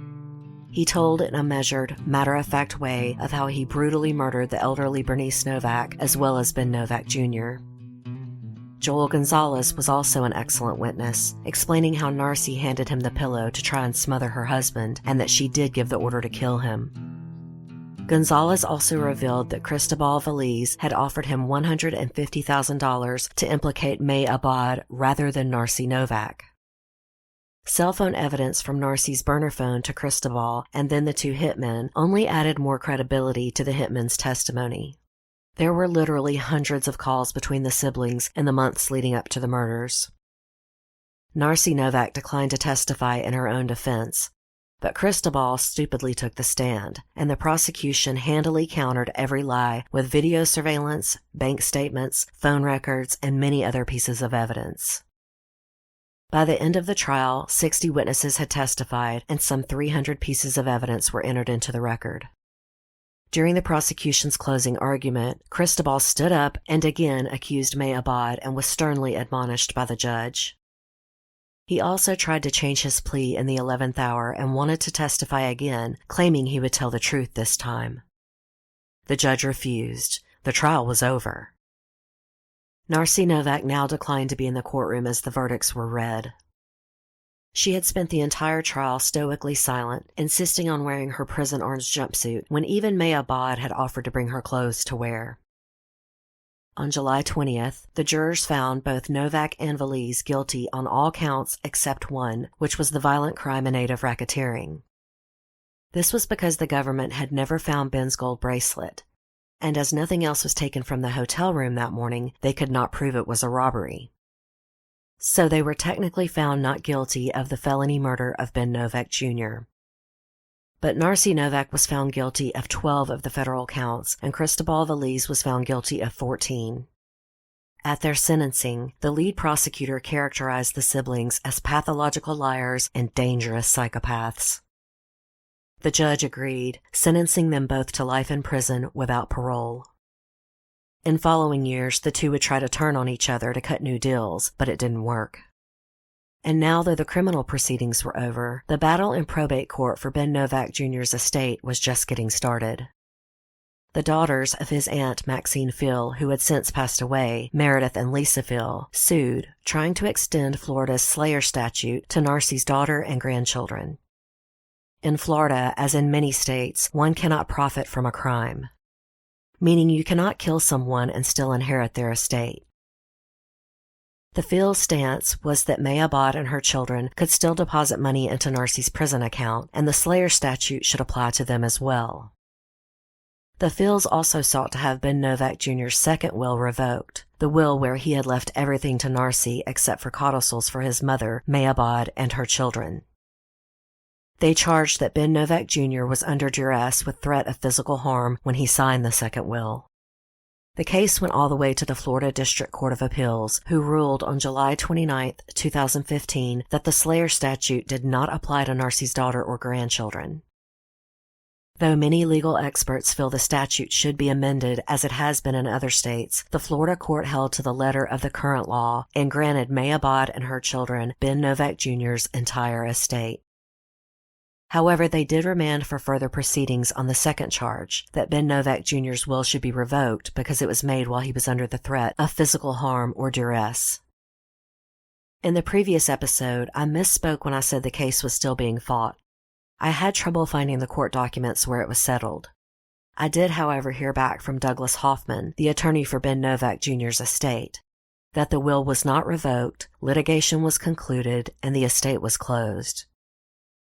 He told in a measured, matter-of-fact way of how he brutally murdered the elderly Bernice Novak as well as Ben Novack Jr. Joel Gonzalez was also an excellent witness, explaining how Narcy handed him the pillow to try and smother her husband and that she did give the order to kill him. Gonzalez also revealed that Cristobal Veliz had offered him $150,000 to implicate May Abad rather than Narcy Novak. Cell phone evidence from Narcy's burner phone to Cristobal and then the two hitmen only added more credibility to the hitmen's testimony. There were literally hundreds of calls between the siblings in the months leading up to the murders. Narcy Novak declined to testify in her own defense, but Cristobal stupidly took the stand, and the prosecution handily countered every lie with video surveillance, bank statements, phone records, and many other pieces of evidence. By the end of the trial, 60 witnesses had testified, and some 300 pieces of evidence were entered into the record. During the prosecution's closing argument, Cristobal stood up and again accused May Abad and was sternly admonished by the judge. He also tried to change his plea in the 11th hour and wanted to testify again, claiming he would tell the truth this time. The judge refused. The trial was over. Narcy Novak now declined to be in the courtroom as the verdicts were read. She had spent the entire trial stoically silent, insisting on wearing her prison orange jumpsuit when even May Abad had offered to bring her clothes to wear. On July 20th, the jurors found both Novak and Veliz guilty on all counts except one, which was the violent crime in aid of racketeering. This was because the government had never found Ben's gold bracelet, and as nothing else was taken from the hotel room that morning, they could not prove it was a robbery. So they were technically found not guilty of the felony murder of Ben Novack Jr. But Narcy Novak was found guilty of 12 of the federal counts, and Cristobal Veliz was found guilty of 14. At their sentencing, the lead prosecutor characterized the siblings as pathological liars and dangerous psychopaths. The judge agreed, sentencing them both to life in prison without parole. In following years, the two would try to turn on each other to cut new deals, but it didn't work. And now, though the criminal proceedings were over, the battle in probate court for Ben Novack Jr.'s estate was just getting started. The daughters of his aunt Maxine Phil, who had since passed away, Meredith and Lisa Phil, sued, trying to extend Florida's Slayer statute to Narcy's daughter and grandchildren. In Florida, as in many states, one cannot profit from a crime, meaning you cannot kill someone and still inherit their estate. The Phil's stance was that May Abad and her children could still deposit money into Narcy's prison account, and the Slayer statute should apply to them as well. The Phils also sought to have Ben Novack Jr.'s second will revoked, the will where he had left everything to Narcy except for codicils for his mother, May Abad, and her children. They charged that Ben Novack Jr. was under duress with threat of physical harm when he signed the second will. The case went all the way to the Florida District Court of Appeals, who ruled on July 29, 2015, that the Slayer statute did not apply to Narcy's daughter or grandchildren. Though many legal experts feel the statute should be amended as it has been in other states, the Florida court held to the letter of the current law and granted May Abad and her children Ben Novack Jr.'s entire estate. However, they did remand for further proceedings on the second charge, that Ben Novack Jr.'s will should be revoked because it was made while he was under the threat of physical harm or duress. In the previous episode, I misspoke when I said the case was still being fought. I had trouble finding the court documents where it was settled. I did, however, hear back from Douglas Hoffman, the attorney for Ben Novack Jr.'s estate, that the will was not revoked, litigation was concluded, and the estate was closed.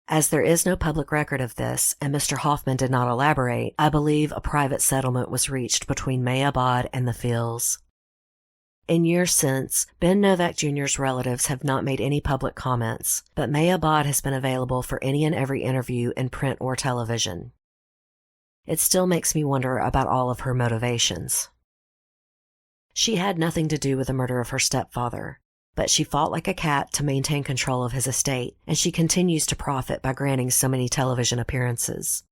As there is no public record of this, and Mr. Hoffman did not elaborate, I believe a private settlement was reached between May Abad and the Phils. In years since, Ben Novack Jr.'s relatives have not made any public comments, but May Abad has been available for any and every interview in print or television. It still makes me wonder about all of her motivations. She had nothing to do with the murder of her stepfather, but she fought like a cat to maintain control of his estate, and she continues to profit by granting so many television appearances.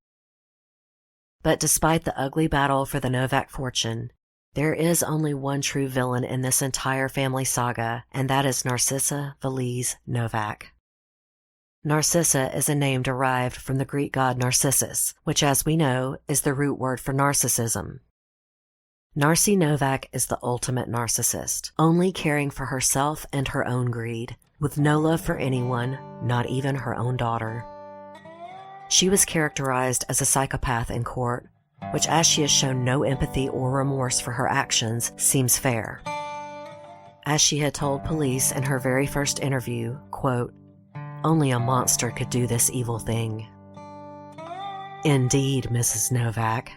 But despite the ugly battle for the Novack fortune, there is only one true villain in this entire family saga, and that is Narcissa Veliz Novack. Narcissa is a name derived from the Greek god Narcissus, which, as we know, is the root word for narcissism. Narcy Novak is the ultimate narcissist, only caring for herself and her own greed, with no love for anyone, not even her own daughter. She was characterized as a psychopath in court, which, as she has shown no empathy or remorse for her actions, seems fair. As she had told police in her very first interview, quote, "Only a monster could do this evil thing." Indeed, Mrs. Novack.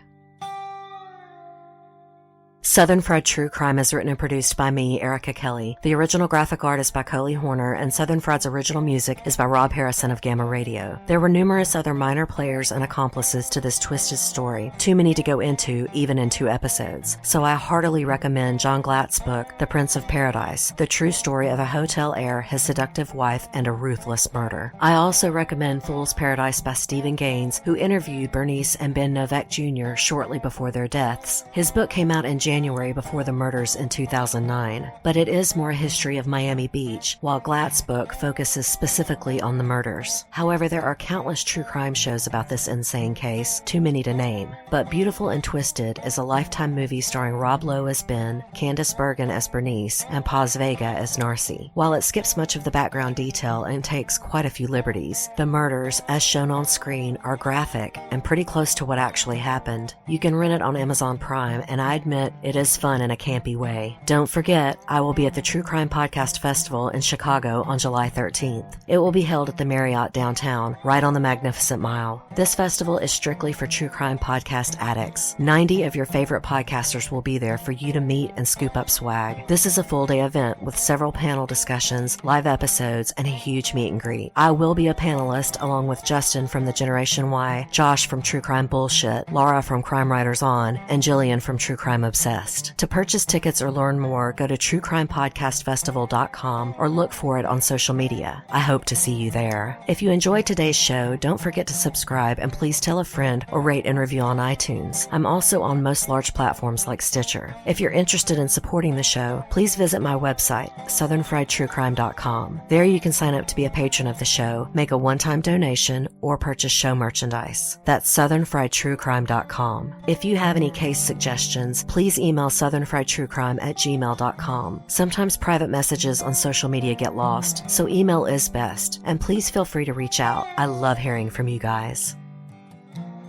Southern Fried True Crime is written and produced by me, Erica Kelley. The original graphic art is by Coley Horner, and Southern Fried's original music is by Rob Harrison of Gamma Radio. There were numerous other minor players and accomplices to this twisted story, too many to go into even in 2 episodes. So I heartily recommend John Glatt's book, The Prince of Paradise, the true story of a hotel heir, his seductive wife, and a ruthless murder. I also recommend Fools Paradise by Stephen Gaines, who interviewed Bernice and Ben Novack Jr. shortly before their deaths. His book came out in January before the murders in 2009, but it is more a history of Miami Beach, while Glatt's book focuses specifically on the murders. However, there are countless true crime shows about this insane case, too many to name. But Beautiful and Twisted is a Lifetime movie starring Rob Lowe as Ben, Candice Bergen as Bernice, and Paz Vega as Narcy. While it skips much of the background detail and takes quite a few liberties, the murders, as shown on screen, are graphic and pretty close to what actually happened. You can rent it on Amazon Prime, and I admit it is fun in a campy way. Don't forget, I will be at the True Crime Podcast Festival in Chicago on July 13th. It will be held at the Marriott downtown, right on the Magnificent Mile. This festival is strictly for true crime podcast addicts. 90 of your favorite podcasters will be there for you to meet and scoop up swag. This is a full-day event with several panel discussions, live episodes, and a huge meet and greet. I will be a panelist along with Justin from the Generation Y, Josh from True Crime Bullshit, Laura from Crime Writers On, and Jillian from True Crime Obsessed. To purchase tickets or learn more, go to truecrimepodcastfestival.com or look for it on social media. I hope to see you there. If you enjoyed today's show, don't forget to subscribe and please tell a friend or rate and review on iTunes. I'm also on most large platforms like Stitcher. If you're interested in supporting the show, please visit my website, southernfriedtruecrime.com. There you can sign up to be a patron of the show, make a one-time donation, or purchase show merchandise. That's southernfriedtruecrime.com. If you have any case suggestions, please email southernfriedtruecrime@gmail.com. Sometimes private messages on social media get lost, so email is best, and please feel free to reach out. I love hearing from you guys.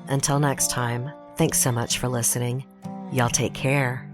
Until next time, thanks so much for listening. Y'all take care.